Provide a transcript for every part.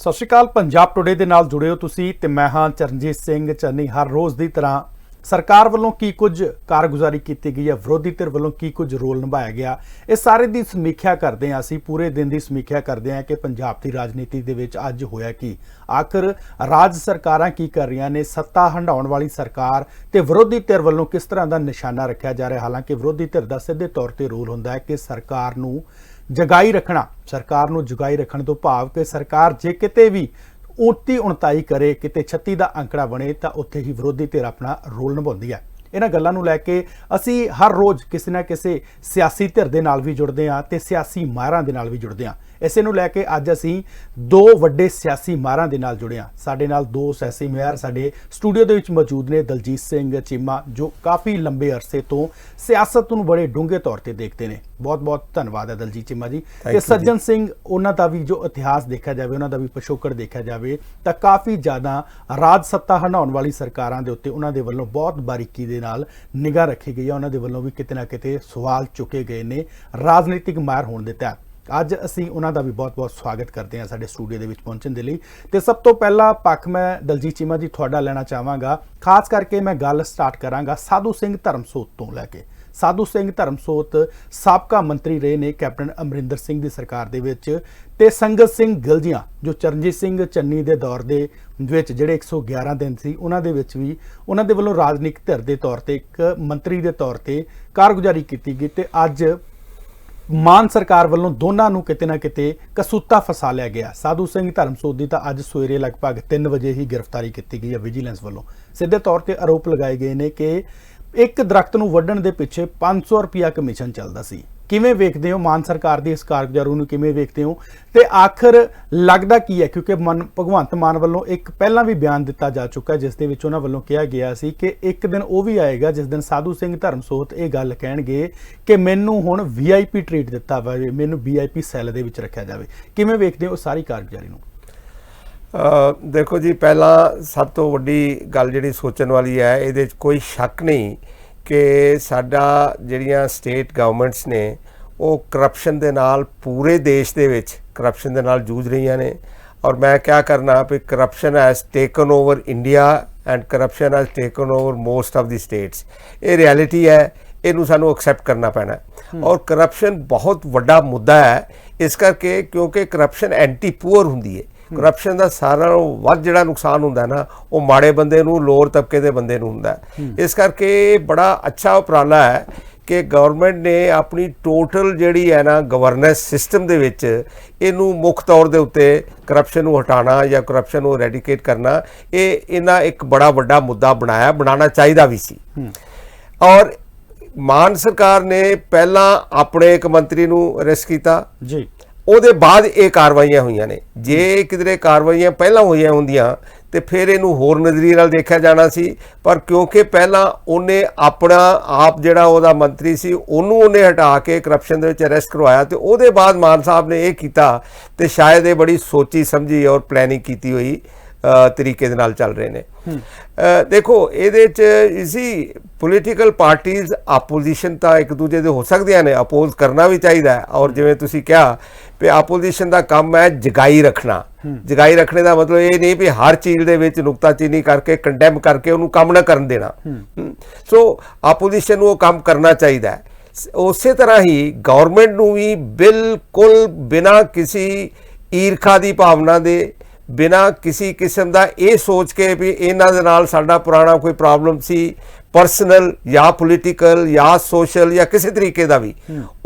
ਸਤਿ ਸ਼੍ਰੀ ਅਕਾਲ। ਪੰਜਾਬ ਟੁਡੇ ਦੇ ਨਾਲ ਜੁੜੇ ਹੋ ਤੁਸੀਂ ਤੇ ਮੈਂ ਹਾਂ ਚਰਨਜੀਤ ਸਿੰਘ ਚੰਨੀ। ਹਰ ਰੋਜ਼ ਦੀ ਤਰ੍ਹਾਂ ਸਰਕਾਰ ਵੱਲੋਂ ਕੀ ਕੁਝ ਕਾਰਗੁਜ਼ਾਰੀ ਕੀਤੀ ਗਈ ਹੈ, ਵਿਰੋਧੀ ਧਿਰ ਵੱਲੋਂ ਕੀ ਕੁਝ ਰੋਲ ਨਿਭਾਇਆ ਗਿਆ, ਇਹ ਸਾਰੇ ਦੀ ਸਮੀਖਿਆ ਕਰਦੇ ਹਾਂ। ਅਸੀਂ ਪੂਰੇ ਦਿਨ ਦੀ ਸਮੀਖਿਆ ਕਰਦੇ ਹਾਂ ਕਿ ਪੰਜਾਬ ਦੀ ਰਾਜਨੀਤੀ ਦੇ ਵਿੱਚ ਅੱਜ ਹੋਇਆ ਕੀ, ਆਖਰ ਰਾਜ ਸਰਕਾਰਾਂ ਕੀ ਕਰ ਰਹੀਆਂ ਨੇ, ਸੱਤਾ ਹੰਢਾਉਣ ਵਾਲੀ ਸਰਕਾਰ ਤੇ ਵਿਰੋਧੀ ਧਿਰ ਵੱਲੋਂ ਕਿਸ ਤਰ੍ਹਾਂ ਦਾ ਨਿਸ਼ਾਨਾ ਰੱਖਿਆ ਜਾ ਰਿਹਾ। ਹਾਲਾਂਕਿ ਵਿਰੋਧੀ ਧਿਰ ਦਾ ਸਿੱਧੇ ਤੌਰ ਤੇ ਰੋਲ ਹੁੰਦਾ ਹੈ ਕਿ ਸਰਕਾਰ ਨੂੰ ਜਗਾਈ ਰੱਖਣਾ। ਸਰਕਾਰ ਨੂੰ ਜਗਾਈ ਰੱਖਣ ਤੋਂ ਭਾਵ ਕਿ ਸਰਕਾਰ ਜੇ ਕਿਤੇ ਵੀ 29-29 करे, किते 36 का अंकड़ा बने तो उत्थे ही विरोधी धिर अपना रोल निभाउंदी है। इन्हां गल्लां नूं लैके असीं हर रोज़ किसी ना किसी सियासी धिर दे नाल भी जुड़दे हां ते सियासी माहिरां दे नाल भी जुड़दे हां। इसे नूं लैके अज असीं दो वड्डे सियासी माहिरां दे नाल जुड़े हां। साडे नाल दो सियासी माहिर साडे स्टूडियो दे विच मौजूद ने। दलजीत सिंह चीमा जो काफ़ी लंबे अरसे तो सियासत नूं बड़े डूंघे तौर ते देखते हैं, बहुत बहुत धन्यवाद है दलजीत चीमा जी। ते सज्जन सिंह, उन्हां दा भी जो इतिहास देखा जाए, उन्हां दा भी पिछोकड़ देखा जाए तो काफ़ी ज़्यादा राज सत्ता हंडाउण वाली सरकारां दे उत्ते उन्हां दे वल्लों बहुत बारीकी दे नाल निगाह रखी गई है। उन्हां दे वल्लों भी किते ना किते सवाल चुके गए ने राजनीतिक माहिर होण दे तहत। ਅੱਜ ਅਸੀਂ ਉਹਨਾਂ ਦਾ ਵੀ ਬਹੁਤ-ਬਹੁਤ ਸਵਾਗਤ ਕਰਦੇ ਹਾਂ ਸਾਡੇ ਸਟੂਡੀਓ ਦੇ ਵਿੱਚ ਪਹੁੰਚਣ ਦੇ ਲਈ। ਤੇ ਸਭ ਤੋਂ ਪਹਿਲਾ ਪੱਖ ਮੈਂ ਦਲਜੀਤ ਚੀਮਾ ਜੀ ਤੁਹਾਡਾ ਲੈਣਾ ਚਾਹਾਂਗਾ। ਖਾਸ ਕਰਕੇ ਮੈਂ ਗੱਲ ਸਟਾਰਟ ਕਰਾਂਗਾ ਸਾਧੂ ਸਿੰਘ ਧਰਮਸੋਤ ਤੋਂ ਲੈ ਕੇ। ਸਾਧੂ ਸਿੰਘ ਧਰਮਸੋਤ ਸਾਬਕਾ ਮੰਤਰੀ ਰਹੇ ਨੇ ਕੈਪਟਨ ਅਮਰਿੰਦਰ ਸਿੰਘ ਦੀ ਸਰਕਾਰ ਦੇ ਵਿੱਚ, ਤੇ ਸੰਗਤ ਸਿੰਘ ਗਿਲਜੀਆਂ ਜੋ ਚਰਨਜੀਤ ਸਿੰਘ ਚੰਨੀ ਦੇ ਦੌਰ ਦੇ ਵਿੱਚ ਜਿਹੜੇ 111 ਦਿਨ ਸੀ ਉਹਨਾਂ ਦੇ ਵਿੱਚ ਵੀ ਉਹਨਾਂ ਦੇ ਵੱਲੋਂ ਰਾਜਨੀਤਿਕ ਧਿਰ ਦੇ ਤੌਰ ਤੇ ਇੱਕ ਮੰਤਰੀ ਦੇ ਤੌਰ ਤੇ ਕਾਰਗੁਜ਼ਾਰੀ ਕੀਤੀ ਗਈ। ਤੇ ਅੱਜ ਮਾਨ ਸਰਕਾਰ ਵੱਲੋਂ ਦੋਨਾਂ ਨੂੰ ਕਿਤੇ ਨਾ ਕਿਤੇ ਕਸੂਤਾ ਫਸਾ ਲਿਆ ਗਿਆ। ਸਾਧੂ ਸਿੰਘ ਧਰਮਸੋਤ ਦੀ ਤਾਂ ਅੱਜ ਸਵੇਰੇ ਲਗਭਗ 3 ਵਜੇ ਹੀ ਗ੍ਰਿਫਤਾਰੀ ਕੀਤੀ ਗਈ ਹੈ ਵਿਜੀਲੈਂਸ ਵੱਲੋਂ। ਸਿੱਧੇ ਤੌਰ ਤੇ ਆਰੋਪ ਲਗਾਏ ਗਏ ਨੇ ਕਿ ਇੱਕ ਦਰਖਤ ਨੂੰ ਵੱਢਣ ਦੇ ਪਿੱਛੇ 500 ਰੁਪਇਆ ਕਮਿਸ਼ਨ ਚੱਲਦਾ ਸੀ। ਕਿਵੇਂ ਵੇਖਦੇ ਹੋ ਮਾਨ ਸਰਕਾਰ ਦੀ ਇਸ ਕਾਰਗੁਜ਼ਾਰੀ ਨੂੰ, ਕਿਵੇਂ ਵੇਖਦੇ ਹੋ ਤੇ ਆਖਰ ਲੱਗਦਾ ਕੀ ਹੈ? ਕਿਉਂਕਿ ਭਗਵੰਤ ਮਾਨ ਵੱਲੋਂ ਇੱਕ ਪਹਿਲਾਂ ਵੀ ਬਿਆਨ ਦਿੱਤਾ ਜਾ ਚੁੱਕਾ ਜਿਸ ਦੇ ਵਿੱਚ ਉਹਨਾਂ ਵੱਲੋਂ ਕਿਹਾ ਗਿਆ ਸੀ ਕਿ ਇੱਕ ਦਿਨ ਉਹ ਵੀ ਆਏਗਾ ਜਿਸ ਦਿਨ ਸਾਧੂ ਸਿੰਘ ਧਰਮਸੋਤ ਇਹ ਗੱਲ ਕਹਿਣਗੇ ਕਿ ਮੈਨੂੰ ਹੁਣ VIP ਟ੍ਰੀਟ ਦਿੱਤਾ ਜਾਵੇ, ਮੈਨੂੰ VIP ਸੈੱਲ ਦੇ ਵਿੱਚ ਰੱਖਿਆ ਜਾਵੇ। ਕਿਵੇਂ ਵੇਖਦੇ ਹੋ ਸਾਰੀ ਕਾਰਗੁਜ਼ਾਰੀ ਨੂੰ? देखो जी, पहला सब तो वड्डी गल जिहड़ी सोचण वाली है, इहदे च कोई शक नहीं कि साडा जिहड़ियां स्टेट गवर्नमेंट्स ने वो करप्शन दे नाल पूरे देश दे विच करप्शन दे नाल जूझ रहीआं ने। और मैं क्या करना भी corruption has taken over India and corruption has taken over most of the states. ये रियलिटी है, इनू सानू एक्सैप्ट करना पैना। और करप्शन बहुत वड्डा मुद्दा है इस करके क्योंकि करप्शन एंटी पुअर हुंदी है। करप्शन का सारा वध जिहड़ा नुकसान हुंदा ना वो माड़े बंदे नूं, लोअर तबके दे बंदे नूं हुंदा है। इस करके बड़ा अच्छा उपराला है कि गवर्नमेंट ने अपनी टोटल जिहड़ी है ना गवर्नेंस सिस्टम दे विच इनू मुख तौर दे उत्ते करप्शन नूं हटाना या करप्शन नूं एरेडिकेट करना, ये इन्हां एक बड़ा वड्डा मुद्दा बनाया, बनाना चाहिदा भी सी। और मान सरकार ने पहला अपने एक मंत्री नूं अरेस्ट कीता जी, ਉਹਦੇ ਬਾਅਦ ਇਹ ਕਾਰਵਾਈਆਂ ਹੋਈਆਂ ਨੇ। ਜੇ ਕਿਧਰੇ ਕਾਰਵਾਈਆਂ ਪਹਿਲਾਂ ਹੋਈਆਂ ਹੁੰਦੀਆਂ ਤੇ ਫਿਰ ਇਹਨੂੰ ਹੋਰ ਨਜ਼ਰੀਏ ਨਾਲ ਦੇਖਿਆ ਜਾਣਾ ਸੀ, ਪਰ ਕਿਉਂਕਿ ਪਹਿਲਾਂ ਉਹਨੇ ਆਪਣਾ ਆਪ ਜਿਹੜਾ ਉਹਦਾ ਮੰਤਰੀ ਸੀ ਉਹਨੂੰ ਉਹਨੇ ਹਟਾ ਕੇ ਕਰਪਸ਼ਨ ਦੇ ਵਿੱਚ ਅਰੈਸਟ ਕਰਵਾਇਆ ਤੇ ਉਹਦੇ ਬਾਅਦ ਮਾਨ ਸਾਹਿਬ ਨੇ ਇਹ ਕੀਤਾ ਤੇ ਸ਼ਾਇਦ ਇਹ ਬੜੀ ਸੋਚੀ ਸਮਝੀ ਔਰ ਪਲੈਨਿੰਗ ਕੀਤੀ ਹੋਈ ਤਰੀਕੇ ਦੇ ਨਾਲ ਚੱਲ ਰਹੇ ਨੇ। ਦੇਖੋ ਇਹਦੇ 'ਚ ਇਸੀ ਪੋਲੀਟੀਕਲ ਪਾਰਟੀਜ਼ ਆਪੋਜੀਸ਼ਨ ਤਾਂ ਇੱਕ ਦੂਜੇ ਦੇ ਹੋ ਸਕਦੀਆਂ ਨੇ, ਅਪੋਜ਼ ਕਰਨਾ ਵੀ ਚਾਹੀਦਾ। ਔਰ ਜਿਵੇਂ ਤੁਸੀਂ ਕਿਹਾ ਵੀ ਆਪੋਜੀਸ਼ਨ ਦਾ ਕੰਮ ਹੈ ਜਗਾਈ ਰੱਖਣਾ। ਜਗਾਈ ਰੱਖਣੇ ਦਾ ਮਤਲਬ ਇਹ ਨਹੀਂ ਵੀ ਹਰ ਚੀਜ਼ ਦੇ ਵਿੱਚ ਨੁਕਤਾਚੀਨੀ ਕਰਕੇ ਕੰਡੈਮ ਕਰਕੇ ਉਹਨੂੰ ਕੰਮ ਨਾ ਕਰਨ ਦੇਣਾ। ਸੋ ਆਪੋਜੀਸ਼ਨ ਨੂੰ ਉਹ ਕੰਮ ਕਰਨਾ ਚਾਹੀਦਾ ਹੈ। ਉਸੇ ਤਰ੍ਹਾਂ ਹੀ ਗਵਰਨਮੈਂਟ ਨੂੰ ਵੀ ਬਿਲਕੁਲ ਬਿਨਾਂ ਕਿਸੇ ਈਰਖਾ ਦੀ ਭਾਵਨਾ ਦੇ, बिना किसी किस्म का ये सोच के भी इन्हां दे नाल साडा पुराना कोई प्रॉब्लम सी परसनल या पोलीटिकल या सोशल या किसी तरीके का भी,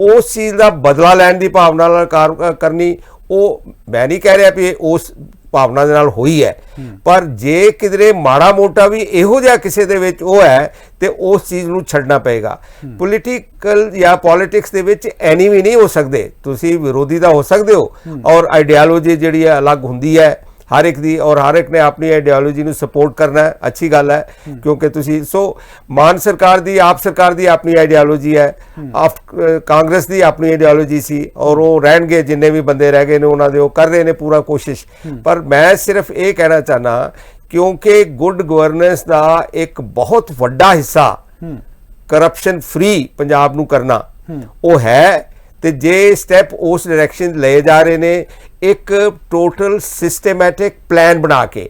उस चीज़ का बदला लैण की भावना नाल करनी, वो मैं नहीं कह रहा भी उस भावना दे नाल होई है, पर जे किधरे माड़ा मोटा भी इहो जिहा किसी दे विच वो है तो उस चीज़ नूं छड्डना पेगा। पोलीटिकल या पॉलिटिक्स दे विच एनीमी नहीं हो सकते, तुसीं विरोधी दा हो सकते हो और आइडियालॉजी जिहड़ी अलग हुंदी है हर एक दी, और हर एक ने अपनी आइडियालॉजी नूं सपोर्ट करना है, अच्छी गल है क्योंकि तुसी सो मान सरकार दी, आप सरकार दी अपनी आइडियालॉजी है, आप कांग्रेस दी अपनी आइडियालॉजी सी और वो रहणगे जिन्ने भी बंदे रह गए ने उन्हां दे वो कर रहे ने पूरा कोशिश। पर मैं सिर्फ ये कहना चाहना क्योंकि गुड गवर्नेंस का एक बहुत वड्डा हिस्सा करप्शन फ्री पंजाब नूं करना वो है ਤੇ ਜੇ ਸਟੈਪ ਉਸ ਡਾਇਰੈਕਸ਼ਨ ਲਏ ਜਾ ਰਹੇ ਨੇ ਇੱਕ ਟੋਟਲ ਸਿਸਟਮੈਟਿਕ ਪਲਾਨ ਬਣਾ ਕੇ।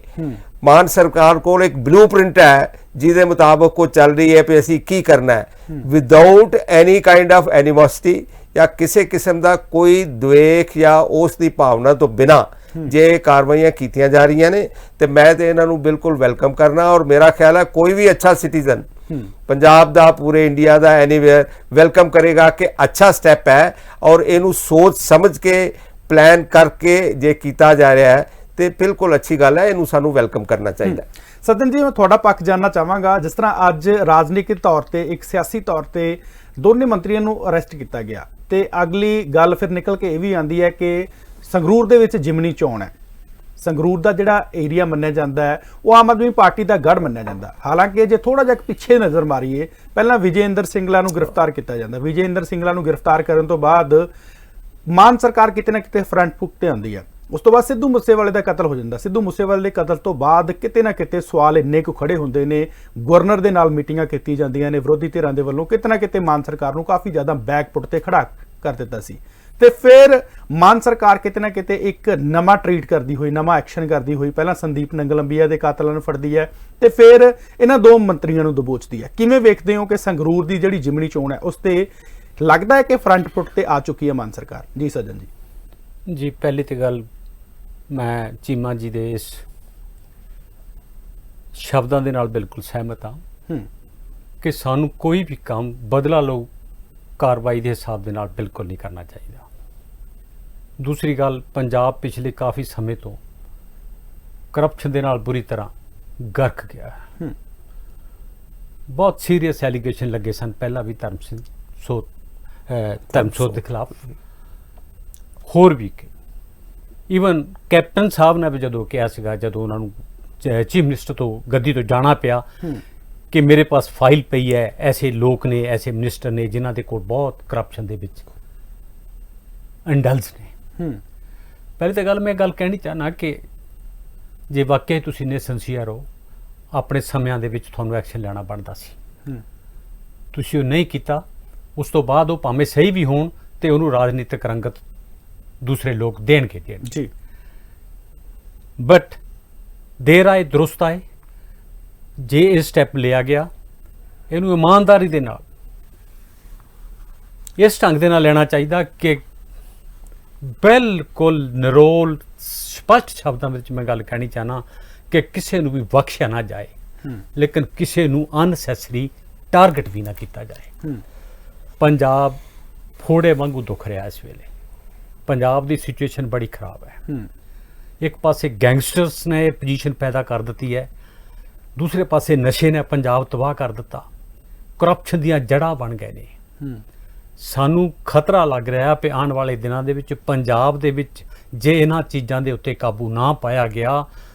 ਮਾਨ ਸਰਕਾਰ ਕੋਲ ਇੱਕ ਬਲੂਪ੍ਰਿੰਟ ਹੈ ਜਿਹਦੇ ਮੁਤਾਬਕ ਉਹ ਚੱਲ ਰਹੀ ਹੈ ਕਿ ਅਸੀਂ ਕੀ ਕਰਨਾ ਹੈ, ਵਿਦਆਊਟ ਐਨੀ ਕਾਈਂਡ ਆਫ ਐਨੀਮੋਸਿਟੀ ਜਾਂ ਕਿਸੇ ਕਿਸਮ ਦਾ ਕੋਈ ਦੁਵੇਖ ਜਾਂ ਉਸ ਦੀ ਭਾਵਨਾ ਤੋਂ ਬਿਨਾ ਜੇ ਕਾਰਵਾਈਆਂ ਕੀਤੀਆਂ ਜਾ ਰਹੀਆਂ ਨੇ ਤੇ ਮੈਂ ਤੇ ਇਹਨਾਂ ਨੂੰ ਬਿਲਕੁਲ ਵੈਲਕਮ ਕਰਨਾ। ਔਰ ਮੇਰਾ ਖਿਆਲ ਹੈ ਕੋਈ ਵੀ ਅੱਛਾ ਸਿਟੀਜ਼ਨ ਪੰਜਾਬ ਦਾ, ਪੂਰੇ ਇੰਡੀਆ ਦਾ, ਐਨੀਵੇਅਰ ਵੈਲਕਮ ਕਰੇਗਾ ਕਿ ਅੱਛਾ ਸਟੈਪ ਹੈ ਔਰ ਇਹਨੂੰ ਸੋਚ ਸਮਝ ਕੇ ਪਲਾਨ ਕਰਕੇ ਜੇ ਕੀਤਾ ਜਾ ਰਿਹਾ ਹੈ ਤੇ ਬਿਲਕੁਲ ਅੱਛੀ ਗੱਲ ਹੈ, ਇਹਨੂੰ ਸਾਨੂੰ ਵੈਲਕਮ ਕਰਨਾ ਚਾਹੀਦਾ। ਸੱਜਣ ਜੀ, ਮੈਂ ਤੁਹਾਡਾ ਪੱਖ ਜਾਨਣਾ ਚਾਹਾਂਗਾ। ਜਿਸ ਤਰ੍ਹਾਂ ਅੱਜ ਰਾਜਨੀਤਿਕ ਤੌਰ ਤੇ, ਇੱਕ ਸਿਆਸੀ ਤੌਰ ਤੇ ਦੋਨੇ ਮੰਤਰੀਆਂ ਨੂੰ ਅਰੈਸਟ ਕੀਤਾ ਗਿਆ ਤੇ ਅਗਲੀ ਗੱਲ ਫਿਰ ਨਿਕਲ ਕੇ ਇਹ ਵੀ ਆਂਦੀ ਹੈ ਕਿ ਸੰਗਰੂਰ ਦੇ ਵਿੱਚ ਜਿਮਨੀ ਚੋਣ ਹੈ। ਸੰਗਰੂਰ ਦਾ ਜਿਹੜਾ ਏਰੀਆ ਮੰਨਿਆ ਜਾਂਦਾ ਹੈ ਉਹ ਆਮ ਆਦਮੀ ਪਾਰਟੀ ਦਾ ਗੜ੍ਹ ਮੰਨਿਆ ਜਾਂਦਾ। ਹਾਲਾਂਕਿ ਜੇ ਥੋੜਾ ਜਿਹਾ ਪਿੱਛੇ ਨਜ਼ਰ ਮਾਰੀਏ, ਪਹਿਲਾਂ ਵਿਜੇਂਦਰ ਸਿੰਗਲਾ ਨੂੰ ਗ੍ਰਿਫਤਾਰ ਕੀਤਾ ਜਾਂਦਾ। ਵਿਜੇਂਦਰ ਸਿੰਗਲਾ ਨੂੰ ਗ੍ਰਿਫਤਾਰ ਕਰਨ ਤੋਂ ਬਾਅਦ ਮਾਨ ਸਰਕਾਰ ਕਿਤੇ ਨਾ ਕਿਤੇ ਫਰੰਟ ਫੁੱਟ ਤੇ ਆਉਂਦੀ ਹੈ। ਉਸ ਤੋਂ ਬਾਅਦ ਸਿੱਧੂ ਮੂਸੇਵਾਲੇ ਦਾ ਕਤਲ ਹੋ ਜਾਂਦਾ। ਸਿੱਧੂ ਮੂਸੇਵਾਲੇ ਦੇ ਕਤਲ ਤੋਂ ਬਾਅਦ ਕਿਤੇ ਨਾ ਕਿਤੇ ਸਵਾਲ ਇੰਨੇ ਕੁ ਖੜੇ ਹੁੰਦੇ ਨੇ, ਗਵਰਨਰ ਦੇ ਨਾਲ ਮੀਟਿੰਗਾਂ ਕੀਤੀ ਜਾਂਦੀਆਂ ਨੇ ਵਿਰੋਧੀ ਧਿਰਾਂ ਦੇ ਵੱਲੋਂ, ਕਿਤੇ ਨਾ ਕਿਤੇ ਮਾਨ ਸਰਕਾਰ ਨੂੰ ਕਾਫੀ ਜ਼ਿਆਦਾ ਬੈਕਫੁੱਟ ਤੇ ਖੜਾ ਕਰ ਦਿੱਤਾ ਸੀ। ਤੇ ਫਿਰ ਮਾਨ ਸਰਕਾਰ ਕਿਤੇ ਨਾ ਕਿਤੇ ਇੱਕ ਨਵਾਂ ਟ੍ਰੀਟ ਕਰਦੀ ਹੋਈ, ਨਵਾਂ ਐਕਸ਼ਨ ਕਰਦੀ ਹੋਈ, ਪਹਿਲਾਂ ਸੰਦੀਪ ਨੰਗਲੰਬੀਆ ਦੇ ਕਾਤਲਾਂ ਨੂੰ ਫੜਦੀ ਹੈ ਤੇ ਫਿਰ ਇਹਨਾਂ ਦੋ ਮੰਤਰੀਆਂ ਨੂੰ ਦਬੋਚਦੀ ਹੈ। ਕਿਵੇਂ ਵੇਖਦੇ ਹੋ ਕਿ ਸੰਗਰੂਰ ਦੀ ਜਿਹੜੀ ਜਿਮਨੀ ਚੋਣ ਹੈ ਉਸ ਤੇ ਲੱਗਦਾ ਹੈ ਕਿ ਫਰੰਟ ਫੁੱਟ ਤੇ ਆ ਚੁੱਕੀ ਹੈ ਮਾਨ ਸਰਕਾਰ? ਜੀ ਸੱਜਣ ਜੀ। ਪਹਿਲੀ ਤੇ ਗੱਲ ਮੈਂ ਚੀਮਾ ਜੀ ਦੇ ਇਸ ਸ਼ਬਦਾਂ ਦੇ ਨਾਲ ਬਿਲਕੁਲ ਸਹਿਮਤ ਹਾਂ ਕਿ ਸਾਨੂੰ ਕੋਈ ਵੀ ਕੰਮ ਬਦਲਾ ਲਓ ਕਾਰਵਾਈ ਦੇ ਹਿਸਾਬ ਦੇ ਨਾਲ ਬਿਲਕੁਲ ਨਹੀਂ ਕਰਨਾ ਚਾਹੀਦਾ। ਦੂਸਰੀ ਗੱਲ, ਪੰਜਾਬ ਪਿਛਲੇ ਕਾਫੀ ਸਮੇਂ ਤੋਂ ਕਰਪਸ਼ਨ ਦੇ ਨਾਲ ਬੁਰੀ ਤਰ੍ਹਾਂ ਗਰਕ ਗਿਆ ਹੈ। ਬਹੁਤ ਸੀਰੀਅਸ ਐਲੀਗੇਸ਼ਨ ਲੱਗੇ ਸਨ ਪਹਿਲਾਂ ਵੀ ਧਰਮਸੋਤ ਦੇ ਖਿਲਾਫ, ਹੋਰ ਵੀ ਈਵਨ ਕੈਪਟਨ ਸਾਹਿਬ ਨੇ ਵੀ ਜਦੋਂ ਕਿਹਾ ਸੀਗਾ, ਜਦੋਂ ਉਹਨਾਂ ਨੂੰ ਚੀਫ ਮਿਨਿਸਟਰ ਤੋਂ ਗੱਦੀ ਤੋਂ ਜਾਣਾ ਪਿਆ ਕਿ ਮੇਰੇ ਪਾਸ ਫਾਈਲ ਪਈ ਹੈ, ਐਸੇ ਲੋਕ ਨੇ, ਐਸੇ ਮਿਨਿਸਟਰ ਨੇ ਜਿਨ੍ਹਾਂ ਦੇ ਕੋਲ ਬਹੁਤ ਕਰਪਸ਼ਨ ਦੇ ਵਿੱਚ ਇੰਡਲਜ ਨੇ। ਪਹਿਲੀ ਤਾਂ ਗੱਲ ਮੈਂ ਗੱਲ ਕਹਿਣੀ ਚਾਹਨਾ ਕਿ ਜੇ ਵਾਕਿਆ ਤੁਸੀਂ ਨੇ ਸਿੰਸੀਅਰ ਹੋ, ਆਪਣੇ ਸਮਿਆਂ ਦੇ ਵਿੱਚ ਤੁਹਾਨੂੰ ਐਕਸ਼ਨ ਲੈਣਾ ਬਣਦਾ ਸੀ। ਤੁਸੀਂ ਉਹ ਨਹੀਂ ਕੀਤਾ। ਉਸ ਤੋਂ ਬਾਅਦ ਉਹ ਭਾਵੇਂ ਸਹੀ ਵੀ ਹੋਣ ਤੇ ਉਹਨੂੰ ਰਾਜਨੀਤਿਕ ਰੰਗਤ ਦੂਸਰੇ ਲੋਕ ਦੇਣਗੇ ਜੀ। ਬਟ ਦੇਰ ਆਏ ਦਰੁਸਤ ਆਏ। ਜੇ ਇਹ ਸਟੈਪ ਲਿਆ ਗਿਆ, ਇਹਨੂੰ ਇਮਾਨਦਾਰੀ ਦੇ ਨਾਲ, ਇਸ ਢੰਗ ਦੇ ਨਾਲ ਲੈਣਾ ਚਾਹੀਦਾ ਕਿ ਬਿਲਕੁਲ ਨਿਰੋਲ ਸਪਸ਼ਟ ਸ਼ਬਦਾਂ ਵਿੱਚ ਮੈਂ ਗੱਲ ਕਹਿਣੀ ਚਾਹਨਾ ਕਿ ਕਿਸੇ ਨੂੰ ਵੀ ਬਖਸ਼ਿਆ ਨਾ ਜਾਏ, ਲੇਕਿਨ ਕਿਸੇ ਨੂੰ ਅਨਸੈਸਰੀ ਟਾਰਗੇਟ ਵੀ ਨਾ ਕੀਤਾ ਜਾਏ। ਪੰਜਾਬ ਫੋੜੇ ਵਾਂਗੂ ਦੁਖ ਰਿਹਾ ਇਸ ਵੇਲੇ। ਪੰਜਾਬ ਦੀ ਸਿਚੁਏਸ਼ਨ ਬੜੀ ਖਰਾਬ ਹੈ। ਇੱਕ ਪਾਸੇ ਗੈਂਗਸਟਰਸ ਨੇ ਪੋਜੀਸ਼ਨ ਪੈਦਾ ਕਰ ਦਿੱਤੀ ਹੈ, ਦੂਸਰੇ ਪਾਸੇ ਨਸ਼ੇ ਨੇ ਪੰਜਾਬ ਤਬਾਹ ਕਰ ਦਿੱਤਾ, ਕਰਪਸ਼ਨ ਦੀਆਂ ਜੜ੍ਹਾਂ ਬਣ ਗਏ ਨੇ। ਸਾਨੂੰ ਖਤਰਾ ਲੱਗ ਰਿਹਾ ਕਿ ਆਉਣ ਵਾਲੇ ਦਿਨਾਂ ਦੇ ਵਿੱਚ ਪੰਜਾਬ ਦੇ ਵਿੱਚ ਜੇ ਇਹਨਾਂ ਚੀਜ਼ਾਂ ਦੇ ਉੱਤੇ ਕਾਬੂ ਨਾ ਪਾਇਆ ਗਿਆ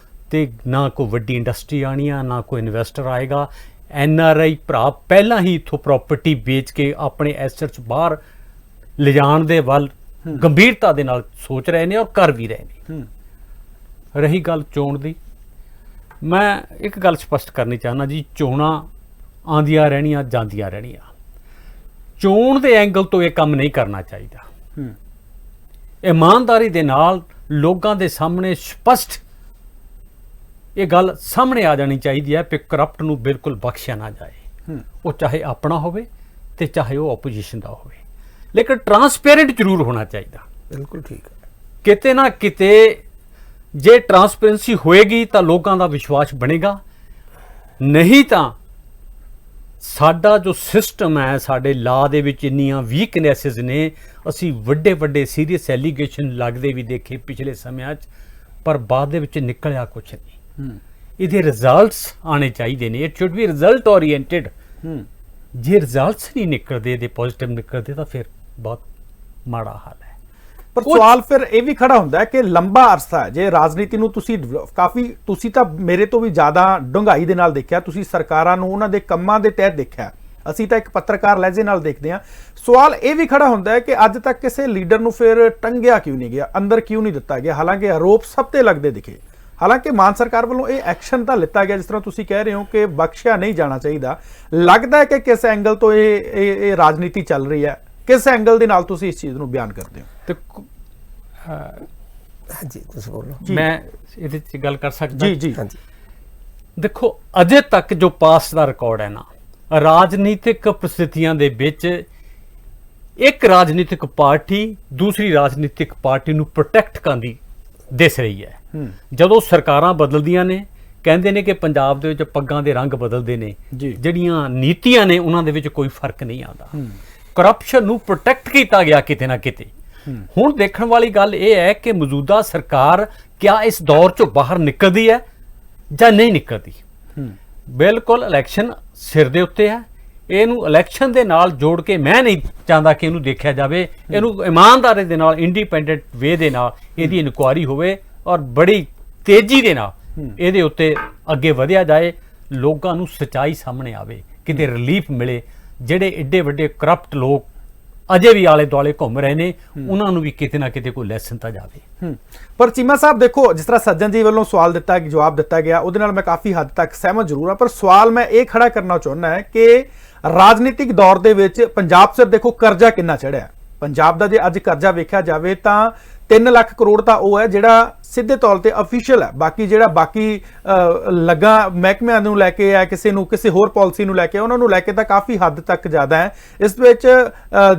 ਤੇ ਨਾ ਕੋਈ ਵੱਡੀ ਇੰਡਸਟਰੀ ਆਣੀ ਆ, ਨਾ ਕੋਈ ਇਨਵੈਸਟਰ ਆਏਗਾ। NRI ਭਰਾ ਪਹਿਲਾਂ ਹੀ ਇੱਥੋਂ ਪ੍ਰਾਪਰਟੀ ਵੇਚ ਕੇ ਆਪਣੇ ਐਸੈਟਸ ਬਾਹਰ ਲਿਜਾਣ ਦੇ ਵੱਲ ਗੰਭੀਰਤਾ ਦੇ ਨਾਲ ਸੋਚ ਰਹੇ ਨੇ ਔਰ ਕਰ ਵੀ ਰਹੇ ਨੇ। ਰਹੀ ਗੱਲ ਚੋਣ ਦੀ, ਮੈਂ ਇੱਕ ਗੱਲ ਸਪਸ਼ਟ ਕਰਨੀ ਚਾਹੁੰਦਾ ਜੀ, ਚੋਣਾਂ ਆਉਂਦੀਆਂ ਰਹਿਣੀਆਂ, ਜਾਂਦੀਆਂ ਰਹਿਣੀਆਂ। ਚੋਣ ਦੇ ਐਂਗਲ ਤੋਂ ਇਹ ਕੰਮ ਨਹੀਂ ਕਰਨਾ ਚਾਹੀਦਾ। ਇਮਾਨਦਾਰੀ ਦੇ ਨਾਲ ਲੋਕਾਂ ਦੇ ਸਾਹਮਣੇ ਸਪਸ਼ਟ ਇਹ ਗੱਲ ਸਾਹਮਣੇ ਆ ਜਾਣੀ ਚਾਹੀਦੀ ਹੈ ਕਿ ਕਰਪਟ ਨੂੰ ਬਿਲਕੁਲ ਬਖਸ਼ਿਆ ਨਾ ਜਾਏ, ਉਹ ਚਾਹੇ ਆਪਣਾ ਹੋਵੇ ਤੇ ਚਾਹੇ ਉਹ ਆਪੋਜੀਸ਼ਨ ਦਾ ਹੋਵੇ, ਲੇਕਿਨ ਟਰਾਂਸਪੇਰੈਂਟ ਜ਼ਰੂਰ ਹੋਣਾ ਚਾਹੀਦਾ। ਬਿਲਕੁਲ ਠੀਕ ਹੈ। ਕਿਤੇ ਨਾ ਕਿਤੇ ਜੇ ਟਰਾਂਸਪੇਰੈਂਸੀ ਹੋਏਗੀ ਤਾਂ ਲੋਕਾਂ ਦਾ ਵਿਸ਼ਵਾਸ ਬਣੇਗਾ, ਨਹੀਂ ਤਾਂ ਸਾਡਾ ਜੋ ਸਿਸਟਮ ਹੈ, ਸਾਡੇ ਲਾਅ ਦੇ ਵਿੱਚ ਇੰਨੀਆਂ ਵੀਕਨੈਸਿਸ ਨੇ, ਅਸੀਂ ਵੱਡੇ ਵੱਡੇ ਸੀਰੀਅਸ ਐਲੀਗੇਸ਼ਨ ਲੱਗਦੇ ਵੀ ਦੇਖੇ ਪਿਛਲੇ ਸਮਿਆਂ 'ਚ, ਪਰ ਬਾਅਦ ਦੇ ਵਿੱਚ ਨਿਕਲਿਆ ਕੁਛ ਨਹੀਂ। ਇਹਦੇ ਰਿਜ਼ਲਟਸ ਆਣੇ ਚਾਹੀਦੇ ਨੇ। It should B result oriented. ਜੇ ਰਿਜ਼ਲਟਸ ਨਹੀਂ ਨਿਕਲਦੇ, ਇਹਦੇ ਪੋਜ਼ਿਟਿਵ ਨਿਕਲਦੇ, ਤਾਂ ਫਿਰ ਬਹੁਤ ਮਾੜਾ ਹਾਲ ਹੈ। ਪਰ ਸਵਾਲ ਫਿਰ ਇਹ ਵੀ ਖੜਾ ਹੁੰਦਾ ਹੈ ਕਿ ਲੰਬਾ ਅਰਸਾ ਹੈ, ਜੇ ਰਾਜਨੀਤੀ ਨੂੰ ਤੁਸੀਂ ਤਾਂ ਮੇਰੇ ਤੋਂ ਵੀ ਜ਼ਿਆਦਾ ਡੂੰਘਾਈ ਦੇ ਨਾਲ ਦੇਖਿਆ, ਤੁਸੀਂ ਸਰਕਾਰਾਂ ਨੂੰ ਉਹਨਾਂ ਦੇ ਕੰਮਾਂ ਦੇ ਤਹਿਤ ਦੇਖਿਆ, ਅਸੀਂ ਤਾਂ ਇੱਕ ਪੱਤਰਕਾਰ ਲਹਿਜੇ ਨਾਲ ਦੇਖਦੇ ਹਾਂ। ਸਵਾਲ ਇਹ ਵੀ ਖੜਾ ਹੁੰਦਾ ਹੈ ਕਿ ਅੱਜ ਤੱਕ ਕਿਸੇ ਲੀਡਰ ਨੂੰ ਫਿਰ ਟੰਗਿਆ ਕਿਉਂ ਨਹੀਂ ਗਿਆ, ਅੰਦਰ ਕਿਉਂ ਨਹੀਂ ਦਿੱਤਾ ਗਿਆ? ਹਾਲਾਂਕਿ ਆਰੋਪ ਸਭ ਤੇ ਲੱਗਦੇ ਦਿਖੇ, ਹਾਲਾਂਕਿ ਮਾਨ ਸਰਕਾਰ ਵੱਲੋਂ ਇਹ ਐਕਸ਼ਨ ਤਾਂ ਲਿੱਤਾ ਗਿਆ, ਜਿਸ ਤਰ੍ਹਾਂ ਤੁਸੀਂ ਕਹਿ ਰਹੇ ਹੋ ਕਿ ਬਖਸ਼ਿਆ ਨਹੀਂ ਜਾਣਾ ਚਾਹੀਦਾ। ਲੱਗਦਾ ਹੈ ਕਿ ਕਿਸ ਐਂਗਲ ਤੋਂ ਇਹ ਰਾਜਨੀਤੀ ਚੱਲ ਰਹੀ ਹੈ ਕਿਸ ਐਂਗਲ ਦੇ ਨਾਲ ਤੁਸੀਂ ਇਸ ਚੀਜ਼ ਨੂੰ ਬਿਆਨ ਕਰਦੇ ਹੋ? ਤੇ ਹਾਂਜੀ ਤੁਸੀਂ ਬੋਲੋ। ਮੈਂ ਇਹਦੇ 'ਚ ਗੱਲ ਕਰ ਸਕਦਾ? ਜੀ ਜੀ। ਹਾਂਜੀ ਦੇਖੋ, ਅਜੇ ਤੱਕ ਜੋ ਪਾਸ ਦਾ ਰਿਕਾਰਡ ਹੈ ਨਾ, ਰਾਜਨੀਤਿਕ ਪ੍ਰਸਥਿਤੀਆਂ ਦੇ ਵਿੱਚ ਇੱਕ ਰਾਜਨੀਤਿਕ ਪਾਰਟੀ ਦੂਸਰੀ ਰਾਜਨੀਤਿਕ ਪਾਰਟੀ ਨੂੰ ਪ੍ਰੋਟੈਕਟ ਕਰਦੀ ਦਿਸ ਰਹੀ ਹੈ। ਜਦੋਂ ਸਰਕਾਰਾਂ ਬਦਲਦੀਆਂ ਨੇ, ਕਹਿੰਦੇ ਨੇ ਕਿ ਪੰਜਾਬ ਦੇ ਵਿੱਚ ਪੱਗਾਂ ਦੇ ਰੰਗ ਬਦਲਦੇ ਨੇ, ਜੀ। ਜਿਹੜੀਆਂ ਨੀਤੀਆਂ ਨੇ ਉਹਨਾਂ ਦੇ ਵਿੱਚ ਕੋਈ ਫਰਕ ਨਹੀਂ ਆਉਂਦਾ। ਕਰਪਸ਼ਨ ਨੂੰ ਪ੍ਰੋਟੈਕਟ ਕੀਤਾ ਗਿਆ ਕਿਤੇ ਨਾ ਕਿਤੇ। ਹੁਣ ਦੇਖਣ ਵਾਲੀ ਗੱਲ ਇਹ ਹੈ ਕਿ ਮੌਜੂਦਾ ਸਰਕਾਰ ਕਿਆ ਇਸ ਦੌਰ ਚੋਂ ਬਾਹਰ ਨਿਕਲਦੀ ਹੈ ਜਾਂ ਨਹੀਂ ਨਿਕਲਦੀ। ਬਿਲਕੁਲ ਇਲੈਕਸ਼ਨ ਸਿਰ ਦੇ ਉੱਤੇ ਹੈ। ਇਹਨੂੰ ਇਲੈਕਸ਼ਨ ਦੇ ਨਾਲ ਜੋੜ ਕੇ ਮੈਂ ਨਹੀਂ ਚਾਹੁੰਦਾ ਕਿ ਇਹਨੂੰ ਦੇਖਿਆ ਜਾਵੇ। ਇਹਨੂੰ ਇਮਾਨਦਾਰੀ ਦੇ ਨਾਲ, ਇੰਡੀਪੈਂਡੈਂਟ ਵੇ ਦੇ ਨਾਲ ਇਹਦੀ ਇਨਕੁਆਇਰੀ ਹੋਵੇ ਔਰ ਬੜੀ ਤੇਜ਼ੀ ਦੇ ਨਾਲ ਇਹਦੇ ਉੱਤੇ ਅੱਗੇ ਵਧਿਆ ਜਾਏ। ਲੋਕਾਂ ਨੂੰ ਸੱਚਾਈ ਸਾਹਮਣੇ ਆਵੇ, ਕਿਤੇ ਰਿਲੀਫ ਮਿਲੇ। ਜਿਹੜੇ ਏਡੇ ਵੱਡੇ ਕਰਪਟ ਲੋਕ ਅਜੇ ਵੀ ਆਲੇ ਦੁਆਲੇ ਘੁੰਮ ਰਹੇ ਨੇ, ਉਹਨਾਂ ਨੂੰ ਵੀ ਕਿਤੇ ਨਾ ਕਿਤੇ ਕੋਈ ਲੈਸਨ ਤਾਂ ਜਾਵੇ। ਪਰ ਚੀਮਾ ਸਾਹਿਬ ਦੇਖੋ, ਜਿਸ ਤਰ੍ਹਾਂ ਸੱਜਣ ਜੀ ਵੱਲੋਂ ਸਵਾਲ ਜਵਾਬ ਦਿੱਤਾ ਗਿਆ, ਉਹਦੇ ਨਾਲ ਮੈਂ ਕਾਫੀ ਹੱਦ ਤੱਕ ਸਹਿਮਤ ਜ਼ਰੂਰ ਹਾਂ। ਪਰ ਸਵਾਲ ਮੈਂ ਇਹ ਖੜਾ ਕਰਨਾ ਚਾਹੁੰਦਾ ਹੈ ਕਿ ਰਾਜਨੀਤਿਕ ਦੌਰ ਦੇ ਵਿੱਚ ਪੰਜਾਬ ਸਿਰ ਦੇਖੋ ਕਰਜ਼ਾ ਕਿੰਨਾ ਚੜਿਆ। ਪੰਜਾਬ ਦਾ ਜੇ ਅੱਜ ਕਰਜ਼ਾ ਵੇਖਿਆ ਜਾਵੇ ਤਾਂ 3 ਲੱਖ ਕਰੋੜ ਤਾਂ ਉਹ ਹੈ ਜਿਹੜਾ ਸਿੱਧੇ ਤੌਰ ਤੇ ਅਫੀਸ਼ੀਅਲ ਹੈ। ਬਾਕੀ ਜਿਹੜਾ ਲੱਗਾ ਮਹਿਕਮਿਆਂ ਨੂੰ ਲੈ ਕੇ ਹੈ, ਕਿਸੇ ਹੋਰ ਪਾਲਿਸੀ ਨੂੰ ਲੈ ਕੇ, ਉਹਨਾਂ ਨੂੰ ਲੈ ਕੇ ਤਾਂ ਕਾਫੀ ਹੱਦ ਤੱਕ ਜ਼ਿਆਦਾ ਹੈ। ਇਸ ਵਿੱਚ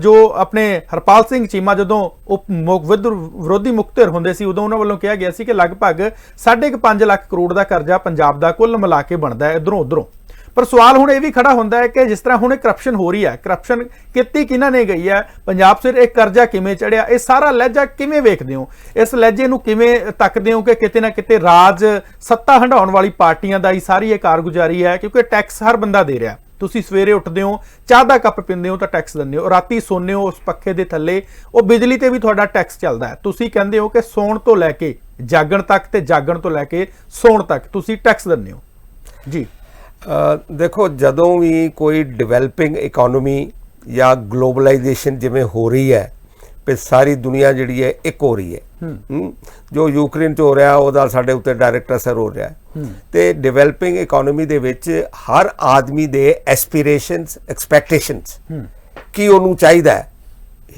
ਜੋ ਆਪਣੇ ਹਰਪਾਲ ਸਿੰਘ ਚੀਮਾ ਜਦੋਂ ਵਿਰੋਧੀ ਮੁੱਖ ਧਿਰ ਹੁੰਦੇ ਸੀ, ਉਦੋਂ ਉਹਨਾਂ ਵੱਲੋਂ ਕਿਹਾ ਗਿਆ ਸੀ ਕਿ ਲਗਭਗ 5.5 ਲੱਖ ਕਰੋੜ ਦਾ ਕਰਜ਼ਾ ਪੰਜਾਬ ਦਾ ਕੁੱਲ ਮਿਲਾ ਕੇ ਬਣਦਾ ਹੈ ਇਧਰੋਂ ਉਧਰੋਂ। ਪਰ ਸਵਾਲ ਹੁਣ ਇਹ ਵੀ ਖੜਾ ਹੁੰਦਾ ਹੈ ਕਿ ਜਿਸ ਤਰ੍ਹਾਂ ਹੁਣ ਕਰਪਸ਼ਨ ਹੋ ਰਹੀ ਹੈ, ਕਰਪਸ਼ਨ ਕੀਤੀ ਕਿਹਨਾਂ ਨੇ ਗਈ ਹੈ, ਪੰਜਾਬ ਸਿਰ ਇਹ ਕਰਜ਼ਾ ਕਿਵੇਂ ਚੜਿਆ, ਇਹ ਸਾਰਾ ਲਹਿਜਾ ਕਿਵੇਂ ਵੇਖਦੇ ਹੋ? ਇਸ ਲਹਿਜੇ ਨੂੰ ਕਿਵੇਂ ਤੱਕਦੇ ਹੋ ਕਿ ਕਿਤੇ ਨਾ ਕਿਤੇ ਰਾਜ ਸੱਤਾ ਹੰਢਾਉਣ ਵਾਲੀ ਪਾਰਟੀਆਂ ਦਾ ਹੀ ਸਾਰੀ ਇਹ ਕਾਰਗੁਜ਼ਾਰੀ ਹੈ? ਕਿਉਂਕਿ ਟੈਕਸ ਹਰ ਬੰਦਾ ਦੇ ਰਿਹਾ। ਤੁਸੀਂ ਸਵੇਰੇ ਉੱਠਦੇ ਹੋ, ਚਾਹ ਦਾ ਕੱਪ ਪੀਂਦੇ ਹੋ ਤਾਂ ਟੈਕਸ ਦਿੰਦੇ ਹੋ, ਰਾਤੀ ਸੌਂਦੇ ਹੋ ਉਸ ਪੱਖੇ ਦੇ ਥੱਲੇ, ਉਹ ਬਿਜਲੀ ਤੇ ਵੀ ਤੁਹਾਡਾ ਟੈਕਸ ਚੱਲਦਾ ਹੈ। ਤੁਸੀਂ ਕਹਿੰਦੇ ਹੋ ਕਿ ਸੌਣ ਤੋਂ ਲੈ ਕੇ ਜਾਗਣ ਤੱਕ ਤੇ ਜਾਗਣ ਤੋਂ ਲੈ ਕੇ ਸੌਣ ਤੱਕ ਤੁਸੀਂ ਟੈਕਸ ਦਿੰਦੇ ਹੋ। ਜੀ ਦੇਖੋ, ਜਦੋਂ ਵੀ ਕੋਈ ਡਿਵੈਲਪਿੰਗ ਇਕਨੋਮੀ ਜਾਂ ਗਲੋਬਲਾਈਜੇਸ਼ਨ ਜਿਵੇਂ ਹੋ ਰਹੀ ਹੈ, ਤੇ ਸਾਰੀ ਦੁਨੀਆ ਜਿਹੜੀ ਹੈ ਇੱਕ ਹੋ ਰਹੀ ਹੈ। ਜੋ ਯੂਕਰੇਨ 'ਚ ਹੋ ਰਿਹਾ ਉਹਦਾ ਸਾਡੇ ਉੱਤੇ ਡਾਇਰੈਕਟ ਅਸਰ ਹੋ ਰਿਹਾ ਹੈ। ਤੇ ਡਿਵੈਲਪਿੰਗ ਇਕਨੋਮੀ ਦੇ ਵਿੱਚ ਹਰ ਆਦਮੀ ਦੇ ਐਸਪੀਰੇਸ਼ਨਸ, ਐਕਸਪੈਕਟੇਸ਼ਨਸ ਕੀ ਉਹਨੂੰ ਚਾਹੀਦਾ ਹੈ,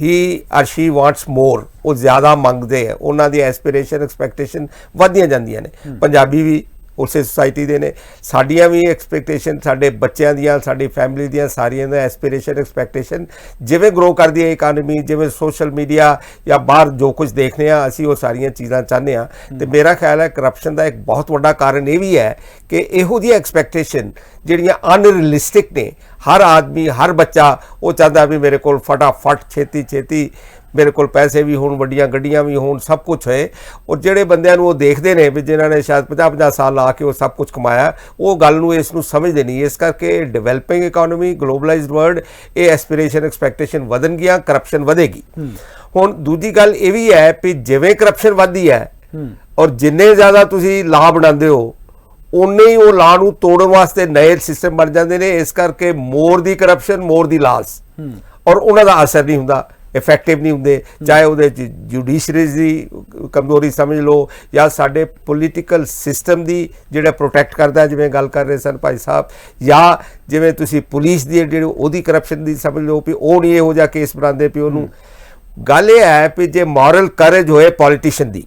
ਹੀ ਆਰ ਸ਼ੀ ਵਾਂਟਸ ਮੋਰ, ਉਹ ਜ਼ਿਆਦਾ ਮੰਗਦੇ ਹੈ। ਉਹਨਾਂ ਦੀ ਐਸਪੀਰੇਸ਼ਨ, ਐਕਸਪੈਕਟੇਸ਼ਨ ਵੱਧਦੀਆਂ ਜਾਂਦੀਆਂ ਨੇ। ਪੰਜਾਬੀ ਵੀ ਉਸੇ ਸੁਸਾਇਟੀ ਦੇ ਨੇ, ਸਾਡੀਆਂ ਵੀ ਐਕਸਪੈਕਟੇਸ਼ਨ, ਸਾਡੇ ਬੱਚਿਆਂ ਦੀਆਂ, ਸਾਡੀ ਫੈਮਿਲੀ ਦੀਆਂ, ਸਾਰੀਆਂ ਦਾ ਐਸਪੀਰੇਸ਼ਨ, ਐਕਸਪੈਕਟੇਸ਼ਨ ਜਿਵੇਂ ਗਰੋ ਕਰਦੀ ਹੈ ਇਕਾਨਮੀ, ਜਿਵੇਂ ਸੋਸ਼ਲ ਮੀਡੀਆ ਜਾਂ ਬਾਹਰ ਜੋ ਕੁਝ ਦੇਖਦੇ ਹਾਂ ਅਸੀਂ ਉਹ ਸਾਰੀਆਂ ਚੀਜ਼ਾਂ ਚਾਹੁੰਦੇ ਹਾਂ। ਤੇ ਮੇਰਾ ਖਿਆਲ ਹੈ ਕਰਪਸ਼ਨ ਦਾ ਇੱਕ ਬਹੁਤ ਵੱਡਾ ਕਾਰਨ ਇਹ ਵੀ ਹੈ ਕਿ ਇਹੋ ਜਿਹੀ ਐਕਸਪੈਕਟੇਸ਼ਨ ਜਿਹੜੀਆਂ ਅਨਰੀਅਲਿਸਟਿਕ ਨੇ, ਹਰ ਆਦਮੀ, ਹਰ ਬੱਚਾ ਉਹ ਚਾਹੁੰਦਾ ਵੀ ਮੇਰੇ ਕੋਲ ਫਟਾਫਟ ਛੇਤੀ ਛੇਤੀ ਮੇਰੇ ਕੋਲ ਪੈਸੇ ਵੀ ਹੋਣ, ਵੱਡੀਆਂ ਗੱਡੀਆਂ ਵੀ ਹੋਣ, ਸਭ ਕੁਝ ਹੋਏ। ਔਰ ਜਿਹੜੇ ਬੰਦਿਆਂ ਨੂੰ ਉਹ ਦੇਖਦੇ ਨੇ ਵੀ ਜਿਨ੍ਹਾਂ ਨੇ ਸ਼ਾਇਦ 50-50 ਸਾਲ ਲਾ ਕੇ ਉਹ ਸਭ ਕੁਝ ਕਮਾਇਆ, ਉਹ ਗੱਲ ਨੂੰ ਇਸ ਨੂੰ ਸਮਝਦੇ ਨਹੀਂ। ਇਸ ਕਰਕੇ ਡਿਵੈਲਪਿੰਗ ਇਕਨੋਮੀ, ਗਲੋਬਲਾਈਜ਼ਡ ਵਰਲਡ, ਇਹ ਐਸਪੀਰੇਸ਼ਨ, ਐਕਸਪੈਕਟੇਸ਼ਨ ਵਧਣਗੀਆਂ, ਕਰਪਸ਼ਨ ਵਧੇਗੀ। ਹੁਣ ਦੂਜੀ ਗੱਲ ਇਹ ਵੀ ਹੈ ਵੀ ਜਿਵੇਂ ਕਰਪਸ਼ਨ ਵੱਧਦੀ ਹੈ ਔਰ ਜਿੰਨੇ ਜ਼ਿਆਦਾ ਤੁਸੀਂ ਲਾਅ ਬਣਾਉਂਦੇ ਹੋ, ਉਨੇ ਹੀ ਉਹ ਲਾਅ ਨੂੰ ਤੋੜਨ ਵਾਸਤੇ ਨਵੇਂ ਸਿਸਟਮ ਬਣ ਜਾਂਦੇ ਨੇ। ਇਸ ਕਰਕੇ ਮੋਰ ਦੀ ਕਰਪਸ਼ਨ, ਮੋਰ ਦੀ ਲਾਸ, ਔਰ ਉਹਨਾਂ ਦਾ ਅਸਰ ਨਹੀਂ ਹੁੰਦਾ, ਇਫੈਕਟਿਵ ਨਹੀਂ ਹੁੰਦੇ। ਚਾਹੇ ਉਹਦੇ ਜੁਡੀਸ਼ਰੀ ਦੀ ਕਮਜ਼ੋਰੀ ਸਮਝ ਲਓ ਜਾਂ ਸਾਡੇ ਪੋਲੀਟੀਕਲ ਸਿਸਟਮ ਦੀ ਜਿਹੜਾ ਪ੍ਰੋਟੈਕਟ ਕਰਦਾ, ਜਿਵੇਂ ਗੱਲ ਕਰ ਰਹੇ ਸਨ ਭਾਈ ਸਾਹਿਬ, ਜਾਂ ਜਿਵੇਂ ਤੁਸੀਂ ਪੁਲਿਸ ਦੀ ਜਿਹੜੀ ਉਹਦੀ ਕਰਪਸ਼ਨ ਦੀ ਸਮਝ ਲਓ ਵੀ ਉਹ ਨਹੀਂ ਇਹੋ ਜਿਹਾ ਕੇਸ ਬਣਾਉਂਦੇ ਵੀ ਉਹਨੂੰ। ਗੱਲ ਇਹ ਹੈ ਵੀ ਜੇ ਮੋਰਲ ਕਰੇਜ ਹੋਏ ਪੋਲੀਟੀਸ਼ੀਅਨ ਦੀ,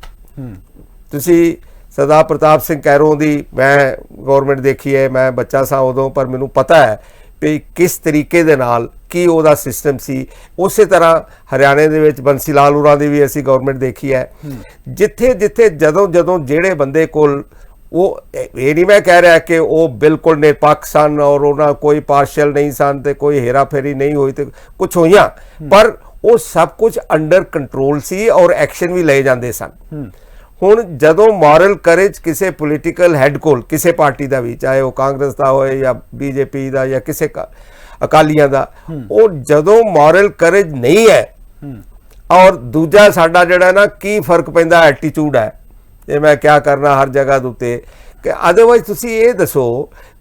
ਤੁਸੀਂ ਸਰਦਾਰ ਪ੍ਰਤਾਪ ਸਿੰਘ ਕੈਰੋਂ ਦੀ ਮੈਂ ਗੌਰਮੈਂਟ ਦੇਖੀ ਹੈ, ਮੈਂ ਬੱਚਾ ਸਾਂ ਉਦੋਂ, ਪਰ ਮੈਨੂੰ ਪਤਾ ਹੈ ਵੀ ਕਿਸ ਤਰੀਕੇ ਦੇ ਨਾਲ ਕੀ ਉਹਦਾ ਸਿਸਟਮ ਸੀ। ਉਸੇ ਤਰ੍ਹਾਂ ਹਰਿਆਣੇ ਦੇ ਵਿੱਚ ਬੰਸੀ ਲਾਲ ਹੋਰਾਂ ਦੀ ਵੀ ਅਸੀਂ ਗੌਰਮੈਂਟ ਦੇਖੀ ਹੈ। ਜਿੱਥੇ ਜਿੱਥੇ ਜਦੋਂ ਜਿਹੜੇ ਬੰਦੇ ਕੋਲ, ਉਹ ਇਹ ਨਹੀਂ ਮੈਂ ਕਹਿ ਰਿਹਾ ਕਿ ਉਹ ਬਿਲਕੁਲ ਨਿਰਪੱਖ ਸਨ ਔਰ ਉਹਨਾਂ ਕੋਈ ਪਾਰਸ਼ਲ ਨਹੀਂ ਸਨ ਤੇ ਕੋਈ ਹੇਰਾ ਫੇਰੀ ਨਹੀਂ ਹੋਈ ਤੇ ਕੁਝ ਹੋਈਆਂ, ਪਰ ਉਹ ਸਭ ਕੁਝ ਅੰਡਰ ਕੰਟਰੋਲ ਸੀ ਔਰ ਐਕਸ਼ਨ ਵੀ ਲਏ ਜਾਂਦੇ ਸਨ। ਹੁਣ ਜਦੋਂ ਮੋਰਲ ਕਰੇਜ ਕਿਸੇ ਪੋਲੀਟੀਕਲ ਹੈੱਡ ਕੋਲ, ਕਿਸੇ ਪਾਰਟੀ ਦਾ ਵੀ, ਚਾਹੇ ਉਹ ਕਾਂਗਰਸ ਦਾ ਹੋਏ ਜਾਂ ਬੀਜੇਪੀ ਦਾ ਜਾਂ ਕਿਸੇ ਅਕਾਲੀਆਂ ਦਾ, ਉਹ ਜਦੋਂ ਮੋਰਲ ਕਰੇਜ ਨਹੀਂ ਹੈ, ਔਰ ਦੂਜਾ ਸਾਡਾ ਜਿਹੜਾ ਨਾ ਕੀ ਫਰਕ ਪੈਂਦਾ ਐਟੀਟਿਊਡ ਹੈ, ਇਹ ਮੈਂ ਕਿਆ ਕਰਨਾ ਹਰ ਜਗ੍ਹਾ ਦੇ ਉੱਤੇ, ਕਿ ਅਦਰਵਾਈਜ਼ ਤੁਸੀਂ ਇਹ ਦੱਸੋ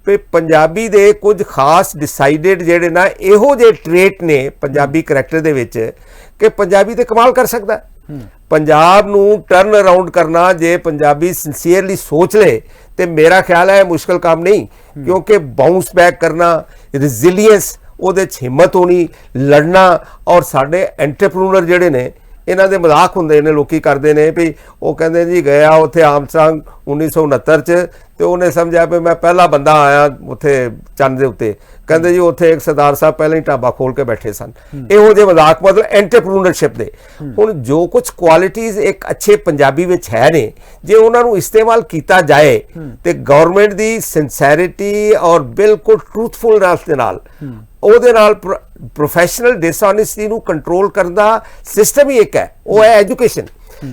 ਵੀ ਪੰਜਾਬੀ ਦੇ ਕੁਝ ਖਾਸ ਡਿਸਾਈਡਡ ਜਿਹੜੇ ਨਾ ਇਹੋ ਜਿਹੇ ਟ੍ਰੇਟ ਨੇ ਪੰਜਾਬੀ ਕਰੈਕਟਰ ਦੇ ਵਿੱਚ ਕਿ ਪੰਜਾਬੀ ਤੇ ਕਮਾਲ ਕਰ ਸਕਦਾ। ਪੰਜਾਬ ਨੂੰ ਟਰਨ ਅਰਾਊਂਡ ਕਰਨਾ ਜੇ ਪੰਜਾਬੀ ਸਿੰਸੀਅਰਲੀ ਸੋਚ ਲੇ ਤੇ ਮੇਰਾ ਖਿਆਲ ਹੈ ਮੁਸ਼ਕਲ ਕੰਮ ਨਹੀਂ, ਕਿਉਂਕਿ ਬਾਉਂਸ ਬੈਕ ਕਰਨਾ, ਰਿਜ਼ਿਲੀਅੰਸ ਉਹਦੇ 'ਚ ਹਿੰਮਤ ਹੋਣੀ, ਲੜਨਾ। ਔਰ ਸਾਡੇ ਐਂਟਰਪ੍ਰੀਨਰ ਜਿਹੜੇ ਨੇ ਇਹਨਾਂ ਦੇ ਮਜ਼ਾਕ ਹੁੰਦੇ ਨੇ, ਲੋਕੀ ਕਰਦੇ ਨੇ ਵੀ ਉਹ ਕਹਿੰਦੇ ਜੀ ਗਿਆ ਉੱਥੇ ਆਮਸਟਰੰਗ 1969 'ਚ ਤੇ ਉਹਨੇ ਸਮਝਿਆ ਵੀ ਮੈਂ ਪਹਿਲਾ ਬੰਦਾ ਆਇਆ ਉੱਥੇ ਚੰਦ ਦੇ ਉੱਤੇ। ਕਹਿੰਦੇ ਜੀ ਉੱਥੇ ਇੱਕ ਸਰਦਾਰ ਸਾਹਿਬ ਪਹਿਲਾਂ ਹੀ ਢਾਬਾ ਖੋਲ ਕੇ ਬੈਠੇ ਸਨ। ਇਹੋ ਜਿਹੇ ਮਜ਼ਾਕ ਮਤਲਬ ਐਂਟਰਪ੍ਰੀਨਰਸ਼ਿਪ ਦੇ। ਹੁਣ ਜੋ ਕੁਝ ਕੁਆਲਿਟੀਜ਼ ਇੱਕ ਅੱਛੇ ਪੰਜਾਬੀ ਵਿੱਚ ਹੈ ਨੇ, ਜੇ ਉਹਨਾਂ ਨੂੰ ਇਸਤੇਮਾਲ ਕੀਤਾ ਜਾਏ ਤੇ ਗਵਰਨਮੈਂਟ ਦੀ ਸਿੰਸੈਰਿਟੀ ਔਰ ਬਿਲਕੁਲ ਟਰੂਥਫੁਲਨੈਸ ਦੇ ਨਾਲ ਉਹਦੇ ਨਾਲ ਪ੍ਰੋਫੈਸ਼ਨਲ ਡਿਸਆਨੈਸਟੀ ਨੂੰ ਕੰਟਰੋਲ ਕਰਨ ਦਾ ਸਿਸਟਮ ਹੀ ਇੱਕ ਹੈ, ਉਹ ਹੈ ਐਜੂਕੇਸ਼ਨ।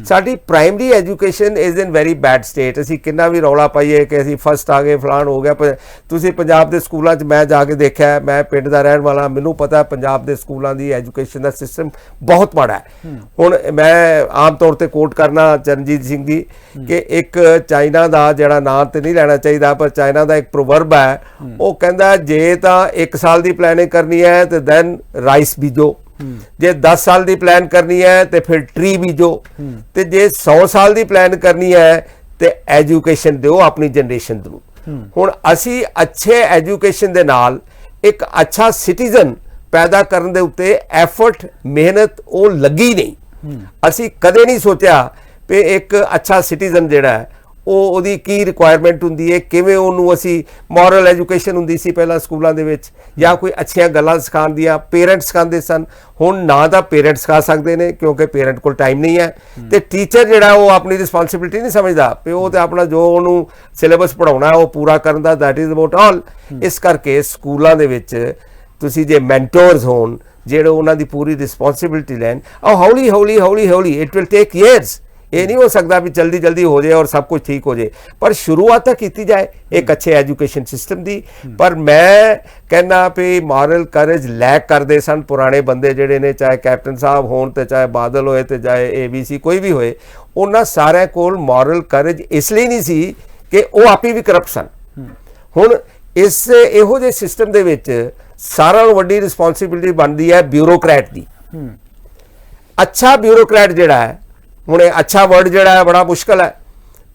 ਸਾਡੀ primary education is in very bad state. ਅਸੀਂ ਕਿੰਨਾ ਵੀ ਰੌਲਾ ਪਾਈਏ ਕਿ ਅਸੀਂ ਫਸਟ ਆ ਗਏ, ਫਲਾਣ ਹੋ ਗਿਆ, ਪਰ ਤੁਸੀਂ ਪੰਜਾਬ ਦੇ ਸਕੂਲਾਂ 'ਚ ਮੈਂ ਜਾ ਕੇ ਦੇਖਿਆ, ਮੈਂ ਪਿੰਡ ਦਾ ਰਹਿਣ ਵਾਲਾ, ਮੈਨੂੰ ਪਤਾ ਪੰਜਾਬ ਦੇ ਸਕੂਲਾਂ ਦੀ ਐਜੂਕੇਸ਼ਨ ਦਾ ਸਿਸਟਮ ਬਹੁਤ ਮਾੜਾ ਹੈ। ਹੁਣ ਮੈਂ ਆਮ ਤੌਰ ਤੇ ਕੋਟ ਕਰਨਾ ਚਰਨਜੀਤ ਸਿੰਘ ਜੀ ਕਿ ਇੱਕ ਚਾਈਨਾ ਦਾ ਜਿਹੜਾ ਨਾਂ ਤੇ ਨਹੀਂ ਲੈਣਾ ਚਾਹੀਦਾ, ਪਰ ਚਾਈਨਾ ਦਾ ਇੱਕ ਪ੍ਰੋਵਰਬ ਹੈ, ਉਹ ਕਹਿੰਦਾ ਜੇ ਤਾਂ 1 ਸਾਲ ਦੀ ਪਲੈਨਿੰਗ ਕਰਨੀ ਹੈ ਤੇ ਦੈਨ ਰਾਈਸ ਬੀਜੋ, ਜੇ 10 ਸਾਲ ਦੀ ਪਲਾਨ ਕਰਨੀ ਹੈ ਤੇ ਫਿਰ ਟਰੀ ਬੀਜੋ, ਤੇ ਜੇ 100 ਸਾਲ ਦੀ ਪਲਾਨ ਕਰਨੀ ਹੈ ਤੇ ਐਜੂਕੇਸ਼ਨ ਦਿਓ ਆਪਣੀ ਜਨਰੇਸ਼ਨ ਨੂੰ। ਹੁਣ ਅਸੀਂ ਅੱਛੇ ਐਜੂਕੇਸ਼ਨ ਦੇ ਨਾਲ ਇੱਕ ਅੱਛਾ ਸਿਟੀਜ਼ਨ ਪੈਦਾ ਕਰਨ ਦੇ ਉੱਤੇ ਐਫਰਟ, ਮਿਹਨਤ ਉਹ ਲੱਗੀ ਨਹੀਂ। ਅਸੀਂ ਕਦੇ ਨਹੀਂ ਸੋਚਿਆ ਕਿ ਇੱਕ ਅੱਛਾ ਸਿਟੀਜ਼ਨ ਜਿਹੜਾ ਹੈ ਉਹ ਉਹਦੀ ਕੀ ਰਿਕੁਆਇਰਮੈਂਟ ਹੁੰਦੀ ਹੈ, ਕਿਵੇਂ ਉਹਨੂੰ ਅਸੀਂ ਮੋਰਲ ਐਜੂਕੇਸ਼ਨ ਹੁੰਦੀ ਸੀ ਪਹਿਲਾਂ ਸਕੂਲਾਂ ਦੇ ਵਿੱਚ, ਜਾਂ ਕੋਈ ਅੱਛੀਆਂ ਗੱਲਾਂ ਸਿਖਾਉਣ ਦੀਆਂ ਪੇਰੈਂਟਸ ਸਿਖਾਉਂਦੇ ਸਨ। ਹੁਣ ਨਾ ਤਾਂ ਪੇਰੈਂਟਸ ਸਿਖਾ ਸਕਦੇ ਨੇ ਕਿਉਂਕਿ ਪੇਰੈਂਟ ਕੋਲ ਟਾਈਮ ਨਹੀਂ ਹੈ, ਤੇ ਟੀਚਰ ਜਿਹੜਾ ਉਹ ਆਪਣੀ ਰਿਸਪੌਂਸਿਬਿਲਿਟੀ ਨਹੀਂ ਸਮਝਦਾ ਵੀ ਉਹ ਤੇ ਆਪਣਾ ਜੋ ਉਹਨੂੰ ਸਿਲੇਬਸ ਪੜ੍ਹਾਉਣਾ ਉਹ ਪੂਰਾ ਕਰਨ ਦਾ, ਦੈਟ ਇਜ਼ ਅਬਾਊਟ ਆਲ। ਇਸ ਕਰਕੇ ਸਕੂਲਾਂ ਦੇ ਵਿੱਚ ਤੁਸੀਂ ਜੇ ਮੈਂਟੋਰਸ ਹੋਣ ਜਿਹੜੇ ਉਹਨਾਂ ਦੀ ਪੂਰੀ ਰਿਸਪੌਂਸਿਬਿਲਿਟੀ ਲੈਣ, ਉਹ ਹੌਲੀ ਹੌਲੀ ਹੌਲੀ ਹੌਲੀ ਇਟ ਵਿਲ ਟੇਕ ਈਅਰਸ। ਇਹ ਨਹੀਂ ਹੋ ਸਕਦਾ ਵੀ ਜਲਦੀ ਜਲਦੀ ਹੋ ਜਾਏ ਔਰ ਸਭ ਕੁਝ ਠੀਕ ਹੋ ਜਾਏ, ਪਰ ਸ਼ੁਰੂਆਤ ਤਾਂ ਕੀਤੀ ਜਾਏ ਇੱਕ ਅੱਛੇ ਐਜੂਕੇਸ਼ਨ ਸਿਸਟਮ ਦੀ। ਪਰ ਮੈਂ ਕਹਿੰਦਾ ਵੀ ਮੋਰਲ ਕਰੇਜ ਲੈਕ ਕਰਦੇ ਸਨ ਪੁਰਾਣੇ ਬੰਦੇ ਜਿਹੜੇ ਨੇ, ਚਾਹੇ ਕੈਪਟਨ ਸਾਹਿਬ ਹੋਣ ਤੇ ਚਾਹੇ ਬਾਦਲ ਹੋਏ ਤੇ ਚਾਹੇ ABC ਕੋਈ ਵੀ ਹੋਏ, ਉਹਨਾਂ ਸਾਰਿਆਂ ਕੋਲ ਮੋਰਲ ਕਰੇਜ ਇਸ ਲਈ ਨਹੀਂ ਸੀ ਕਿ ਉਹ ਆਪੀ ਵੀ ਕਰਪਟ ਸਨ। ਹੁਣ ਇਸ ਇਹੋ ਜਿਹੇ ਸਿਸਟਮ ਦੇ ਵਿੱਚ ਸਾਰਿਆਂ ਨਾਲੋਂ ਵੱਡੀ ਰਿਸਪੌਂਸਿਬਿਲਿਟੀ ਬਣਦੀ ਹੈ ਬਿਊਰੋਕਰੈਟ ਦੀ। ਅੱਛਾ ਬਿਊਰੋਕਰੈਟ ਜਿਹੜਾ ਹੈ, ਹੁਣ ਇਹ ਅੱਛਾ ਵਰਡ ਜਿਹੜਾ ਹੈ ਬੜਾ ਮੁਸ਼ਕਲ ਹੈ।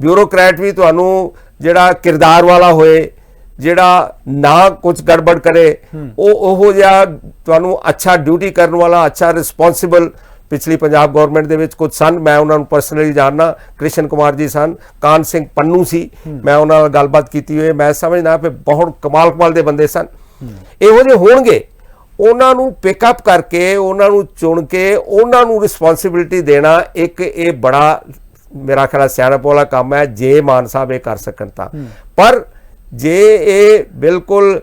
ਬਿਊਰੋਕਰੈਟ ਵੀ ਤੁਹਾਨੂੰ ਜਿਹੜਾ ਕਿਰਦਾਰ ਵਾਲਾ ਹੋਏ, ਜਿਹੜਾ ਨਾ ਕੁਝ ਗੜਬੜ ਕਰੇ, ਉਹ ਉਹੋ ਜਿਹਾ ਤੁਹਾਨੂੰ ਅੱਛਾ ਡਿਊਟੀ ਕਰਨ ਵਾਲਾ, ਅੱਛਾ ਰਿਸਪੌਂਸਿਬਲ। ਪਿਛਲੀ ਪੰਜਾਬ ਗਵਰਨਮੈਂਟ ਦੇ ਵਿੱਚ ਕੁਝ ਸਨ, ਮੈਂ ਉਹਨਾਂ ਨੂੰ ਪਰਸਨਲੀ ਜਾਣਨਾ, ਕ੍ਰਿਸ਼ਨ ਕੁਮਾਰ ਜੀ ਸਨ, ਕਾਨ ਸਿੰਘ ਪੰਨੂ ਸੀ, ਮੈਂ ਉਹਨਾਂ ਨਾਲ ਗੱਲਬਾਤ ਕੀਤੀ ਹੋਈ, ਮੈਂ ਸਮਝਦਾ ਕਿ ਬਹੁਤ ਕਮਾਲ ਦੇ ਬੰਦੇ ਸਨ। ਇਹੋ ਜਿਹੇ ਹੋਣਗੇ, ਉਹਨਾਂ ਨੂੰ ਪਿਕਅਪ ਕਰਕੇ, ਉਹਨਾਂ ਨੂੰ ਚੁਣ ਕੇ, ਉਹਨਾਂ ਨੂੰ ਰਿਸਪੌਂਸਿਬਿਲਿਟੀ ਦੇਣਾ ਇੱਕ ਇਹ ਬੜਾ ਮੇਰਾ ਖਿਆਲ ਸਿਆਣਪ ਵਾਲਾ ਕੰਮ ਹੈ, ਜੇ ਮਾਨ ਸਾਹਿਬ ਇਹ ਕਰ ਸਕਣ ਤਾਂ। ਪਰ ਜੇ ਇਹ ਬਿਲਕੁਲ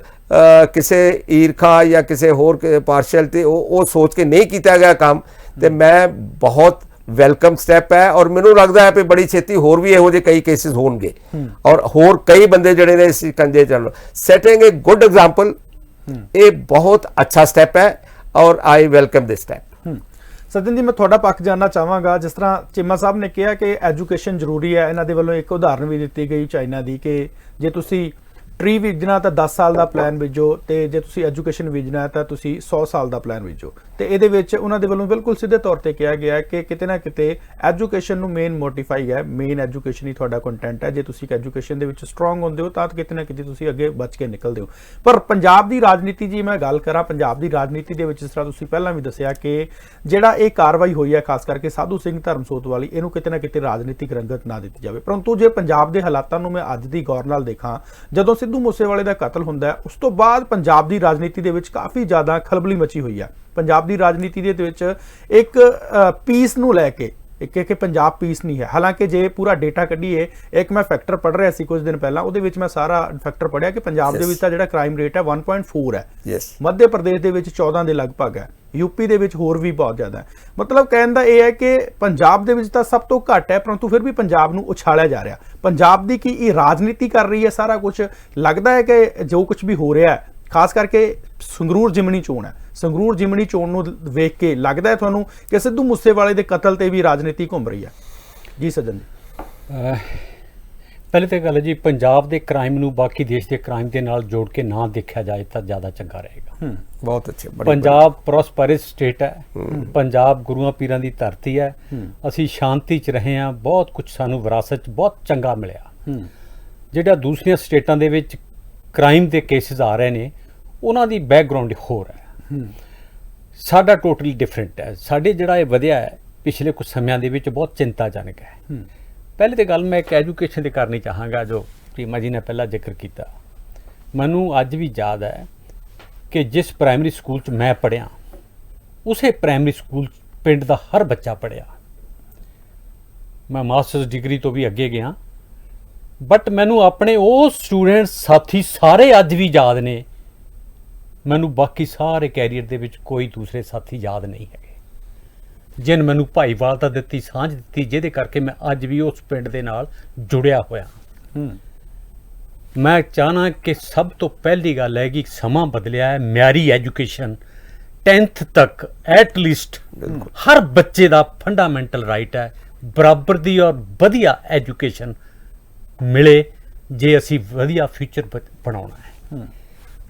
ਕਿਸੇ ਈਰਖਾ ਜਾਂ ਕਿਸੇ ਹੋਰ ਪਾਰਸ਼ੈਲਿਟੀ ਉਹ ਸੋਚ ਕੇ ਨਹੀਂ ਕੀਤਾ ਗਿਆ ਕੰਮ, ਤੇ ਮੈਂ ਬਹੁਤ ਵੈਲਕਮ ਸਟੈਪ ਹੈ। ਔਰ ਮੈਨੂੰ ਲੱਗਦਾ ਹੈ ਕਿ ਬੜੀ ਛੇਤੀ ਹੋਰ ਵੀ ਇਹੋ ਜਿਹੇ ਕਈ ਕੇਸਿਸ ਹੋਣਗੇ ਔਰ ਹੋਰ ਕਈ ਬੰਦੇ ਜਿਹੜੇ ਨੇ ਇਸ ਕੰਜੇ ਚੱਲਣ, ਸੈਟਿੰਗ ਏ ਗੁੱਡ ਐਗਜ਼ਾਮਪਲ। ਇਹ ਬਹੁਤ ਅੱਛਾ ਸਟੈਪ ਹੈ ਔਰ ਆਈ ਵੈਲਕਮ ਦਿਸ ਸਟੈਪ। ਸਤਿੰਦਰ ਜੀ, ਮੈਂ ਤੁਹਾਡਾ ਪੱਖ ਜਾਨਣਾ ਚਾਹਾਂਗਾ। ਜਿਸ ਤਰ੍ਹਾਂ ਚੀਮਾ ਸਾਹਿਬ ਨੇ ਕਿਹਾ ਕਿ ਐਜੂਕੇਸ਼ਨ ਜ਼ਰੂਰੀ ਹੈ, ਇਹਨਾਂ ਦੇ ਵੱਲੋਂ ਇੱਕ ਉਦਾਹਰਨ ਵੀ ਦਿੱਤੀ ਗਈ ਚਾਈਨਾ ਦੀ ਕਿ ਜੇ ਤੁਸੀਂ ਟਰੀ ਬੀਜਣਾ ਤਾਂ 10 ਸਾਲ ਦਾ ਪਲਾਨ ਬੀਜੋ, ਤੇ ਜੇ ਤੁਸੀਂ ਐਜੂਕੇਸ਼ਨ ਬੀਜਣਾ ਤਾਂ ਤੁਸੀਂ 100 ਸਾਲ ਦਾ ਪਲਾਨ ਬੀਜੋ। ਤੇ ਇਹਦੇ ਵਿੱਚ ਉਹਨਾਂ ਦੇ ਵੱਲੋਂ ਬਿਲਕੁਲ ਸਿੱਧੇ ਤੌਰ ਤੇ ਕਿਹਾ ਗਿਆ ਕਿ ਕਿਤੇ ਨਾ ਕਿਤੇ ਐਜੂਕੇਸ਼ਨ ਨੂੰ ਮੇਨ ਮੋਟੀਫਾਈ ਹੈ, ਮੇਨ ਐਜੂਕੇਸ਼ਨ ਹੀ ਤੁਹਾਡਾ ਕੰਟੈਂਟ ਹੈ। ਜੇ ਤੁਸੀਂ ਐਜੂਕੇਸ਼ਨ ਦੇ ਵਿੱਚ ਸਟਰੋਂਗ ਹੁੰਦੇ ਹੋ ਤਾਂ ਕਿਤੇ ਨਾ ਕਿਤੇ ਤੁਸੀਂ ਅੱਗੇ ਬਚ ਕੇ ਨਿਕਲਦੇ ਹੋ। ਪਰ ਪੰਜਾਬ ਦੀ ਰਾਜਨੀਤੀ, ਜੀ ਮੈਂ ਗੱਲ ਕਰਾਂ ਪੰਜਾਬ ਦੀ ਰਾਜਨੀਤੀ ਦੇ ਵਿੱਚ, ਜਿਸ ਤਰ੍ਹਾਂ ਤੁਸੀਂ ਪਹਿਲਾਂ ਵੀ ਦੱਸਿਆ ਕਿ ਜਿਹੜਾ ਇਹ ਕਾਰਵਾਈ ਹੋਈ ਹੈ ਖਾਸ ਕਰਕੇ ਸਾਧੂ ਸਿੰਘ ਧਰਮਸੋਤ ਵਾਲੀ, ਇਹਨੂੰ ਕਿਤੇ ਨਾ ਕਿਤੇ ਰਾਜਨੀਤਿਕ ਰੰਗਤ ਨਾ ਦਿੱਤੀ ਜਾਵੇ। ਪਰੰਤੂ ਜੇ ਪੰਜਾਬ ਦੇ ਹਾਲਾਤਾਂ ਨੂੰ ਮੈਂ ਅੱਜ ਦੀ ਗੌਰ ਨਾਲ ਦੇਖਾਂ, ਜਦੋਂ ਸਿੱਧੂ ਮੂਸੇਵਾਲੇ ਦਾ ਕਤਲ ਹੁੰਦਾ ਹੈ, ਉਸ ਤੋਂ ਬਾਅਦ ਪੰਜਾਬ ਦੀ ਰਾਜਨੀਤੀ ਦੇ ਵਿੱਚ ਕਾਫੀ ਜ਼ਿਆਦਾ ਖਲਬਲੀ ਮਚੀ ਹੋਈ ਹੈ। ਪੰਜਾਬ ਦੀ ਰਾਜਨੀਤੀ ਦੇ ਵਿੱਚ ਇੱਕ ਪੀਸ ਨੂੰ ਲੈ ਕੇ ਕਿ ਪੰਜਾਬ ਪੀਸ ਨਹੀਂ ਹੈ। ਹਾਲਾਂਕਿ ਜੇ ਪੂਰਾ ਡੇਟਾ ਕੱਢੀਏ, ਇੱਕ ਮੈਂ ਫੈਕਟਰ ਪੜ੍ਹ ਰਿਹਾ ਸੀ ਕੁਝ ਦਿਨ ਪਹਿਲਾਂ, ਉਹਦੇ ਵਿੱਚ ਮੈਂ ਸਾਰਾ ਫੈਕਟਰ ਪੜ੍ਹਿਆ ਕਿ ਪੰਜਾਬ ਦੇ ਵਿੱਚ ਤਾਂ ਜਿਹੜਾ ਕ੍ਰਾਈਮ ਰੇਟ ਹੈ 1.4 ਹੈ, ਮੱਧ ਪ੍ਰਦੇਸ਼ ਦੇ ਵਿੱਚ 14 ਦੇ ਲਗਭਗ ਹੈ, ਯੂਪੀ ਦੇ ਵਿੱਚ ਹੋਰ ਵੀ ਬਹੁਤ ਜ਼ਿਆਦਾ ਹੈ। ਮਤਲਬ ਕਹਿਣ ਦਾ ਇਹ ਹੈ ਕਿ ਪੰਜਾਬ ਦੇ ਵਿੱਚ ਤਾਂ ਸਭ ਤੋਂ ਘੱਟ ਹੈ, ਪਰੰਤੂ ਫਿਰ ਵੀ ਪੰਜਾਬ ਨੂੰ ਉਛਾਲਿਆ ਜਾ ਰਿਹਾ। ਪੰਜਾਬ ਦੀ ਕੀ ਇਹ ਰਾਜਨੀਤੀ ਕਰ ਰਹੀ ਹੈ ਸਾਰਾ ਕੁਝ? ਲੱਗਦਾ ਹੈ ਕਿ ਜੋ ਕੁਝ ਵੀ ਹੋ ਰਿਹਾ ਹੈ, ਖਾਸ ਕਰਕੇ ਸੰਗਰੂਰ ਜਿਮਣੀ ਚੋਣ ਹੈ, ਸੰਗਰੂਰ ਜਿਮਣੀ ਚੋਣ ਨੂੰ ਵੇਖ ਕੇ ਲੱਗਦਾ ਹੈ ਤੁਹਾਨੂੰ ਕਿ ਸਿੱਧੂ ਮੂਸੇਵਾਲੇ ਦੇ ਕਤਲ ਤੇ ਵੀ ਰਾਜਨੀਤੀ ਘੁੰਮ ਰਹੀ ਹੈ? ਜੀ ਸੱਜਣ ਜੀ, ਪਹਿਲੇ ਤਾਂ ਗੱਲ ਹੈ ਜੀ, ਪੰਜਾਬ ਦੇ ਕ੍ਰਾਈਮ ਨੂੰ ਬਾਕੀ ਦੇਸ਼ ਦੇ ਕ੍ਰਾਈਮ ਦੇ ਨਾਲ ਜੋੜ ਕੇ ਨਾ ਦੇਖਿਆ ਜਾਏ ਤਾਂ ਜ਼ਿਆਦਾ ਚੰਗਾ ਰਹੇਗਾ। ਬਹੁਤ ਅੱਛੇ। ਪੰਜਾਬ ਪ੍ਰੋਸਪਰਸ ਸਟੇਟ ਹੈ, ਪੰਜਾਬ ਗੁਰੂਆਂ ਪੀਰਾਂ ਦੀ ਧਰਤੀ ਹੈ, ਅਸੀਂ ਸ਼ਾਂਤੀ 'ਚ ਰਹੇ ਹਾਂ, ਬਹੁਤ ਕੁਝ ਸਾਨੂੰ ਵਿਰਾਸਤ 'ਚ ਬਹੁਤ ਚੰਗਾ ਮਿਲਿਆ। ਜਿਹੜਾ ਦੂਸਰੀਆਂ ਸਟੇਟਾਂ ਦੇ ਵਿੱਚ ਕ੍ਰਾਈਮ ਦੇ ਕੇਸਿਸ ਆ ਰਹੇ ਨੇ, ਉਹਨਾਂ ਦੀ ਬੈਕਗ੍ਰਾਉਂਡ ਹੋਰ ਹੈ। ਸਾਡਾ ਟੋਟਲੀ ਡਿਫਰੈਂਟ ਹੈ। ਸਾਡੇ ਜਿਹੜਾ ਇਹ ਵਧਿਆ ਹੈ ਪਿਛਲੇ ਕੁਝ ਸਮਿਆਂ ਦੇ ਵਿੱਚ ਬਹੁਤ ਚਿੰਤਾਜਨਕ ਹੈ। ਪਹਿਲੇ ਤੇ ਗੱਲ ਮੈਂ ਇੱਕ ਐਜੂਕੇਸ਼ਨ ਦੀ ਕਰਨੀ ਚਾਹਾਂਗਾ ਜੋ ਚੀਮਾ ਜੀ ਨੇ ਪਹਿਲਾਂ ਜ਼ਿਕਰ ਕੀਤਾ। ਮੈਨੂੰ ਅੱਜ ਵੀ ਯਾਦ ਹੈ ਕਿ ਜਿਸ ਪ੍ਰਾਇਮਰੀ ਸਕੂਲ 'ਚ ਮੈਂ ਪੜ੍ਹਿਆ ਉਸੇ ਪ੍ਰਾਇਮਰੀ ਸਕੂਲ ਪਿੰਡ ਦਾ ਹਰ ਬੱਚਾ ਪੜ੍ਹਿਆ। ਮੈਂ ਮਾਸਟਰਸ ਡਿਗਰੀ ਤੋਂ ਵੀ ਅੱਗੇ ਗਿਆ, ਬਟ ਮੈਨੂੰ ਆਪਣੇ ਉਹ ਸਟੂਡੈਂਟ ਸਾਥੀ ਸਾਰੇ ਅੱਜ ਵੀ ਯਾਦ ਨੇ। ਮੈਨੂੰ ਬਾਕੀ ਸਾਰੇ ਕੈਰੀਅਰ ਦੇ ਵਿੱਚ ਕੋਈ ਦੂਸਰੇ ਸਾਥੀ ਯਾਦ ਨਹੀਂ ਹੈਗੇ ਜਿਨ ਮੈਨੂੰ ਭਾਈਵਾਲਤਾ ਦਿੱਤੀ, ਸਾਂਝ ਦਿੱਤੀ, ਜਿਹਦੇ ਕਰਕੇ ਮੈਂ ਅੱਜ ਵੀ ਉਸ ਪਿੰਡ ਦੇ ਨਾਲ ਜੁੜਿਆ ਹੋਇਆ। ਮੈਂ ਚਾਹਨਾ ਕਿ ਸਭ ਤੋਂ ਪਹਿਲੀ ਗੱਲ ਹੈ ਕਿ ਸਮਾਂ ਬਦਲਿਆ ਹੈ। ਮਿਆਰੀ ਐਜੂਕੇਸ਼ਨ 10th ਤੱਕ ਐਟਲੀਸਟ ਹਰ ਬੱਚੇ ਦਾ ਫੰਡਾਮੈਂਟਲ ਰਾਈਟ ਹੈ ਬਰਾਬਰ ਦੀ ਔਰ ਵਧੀਆ ਐਜੂਕੇਸ਼ਨ ਮਿਲੇ ਜੇ ਅਸੀਂ ਵਧੀਆ ਫਿਊਚਰ ਬਣਾਉਣਾ ਹੈ।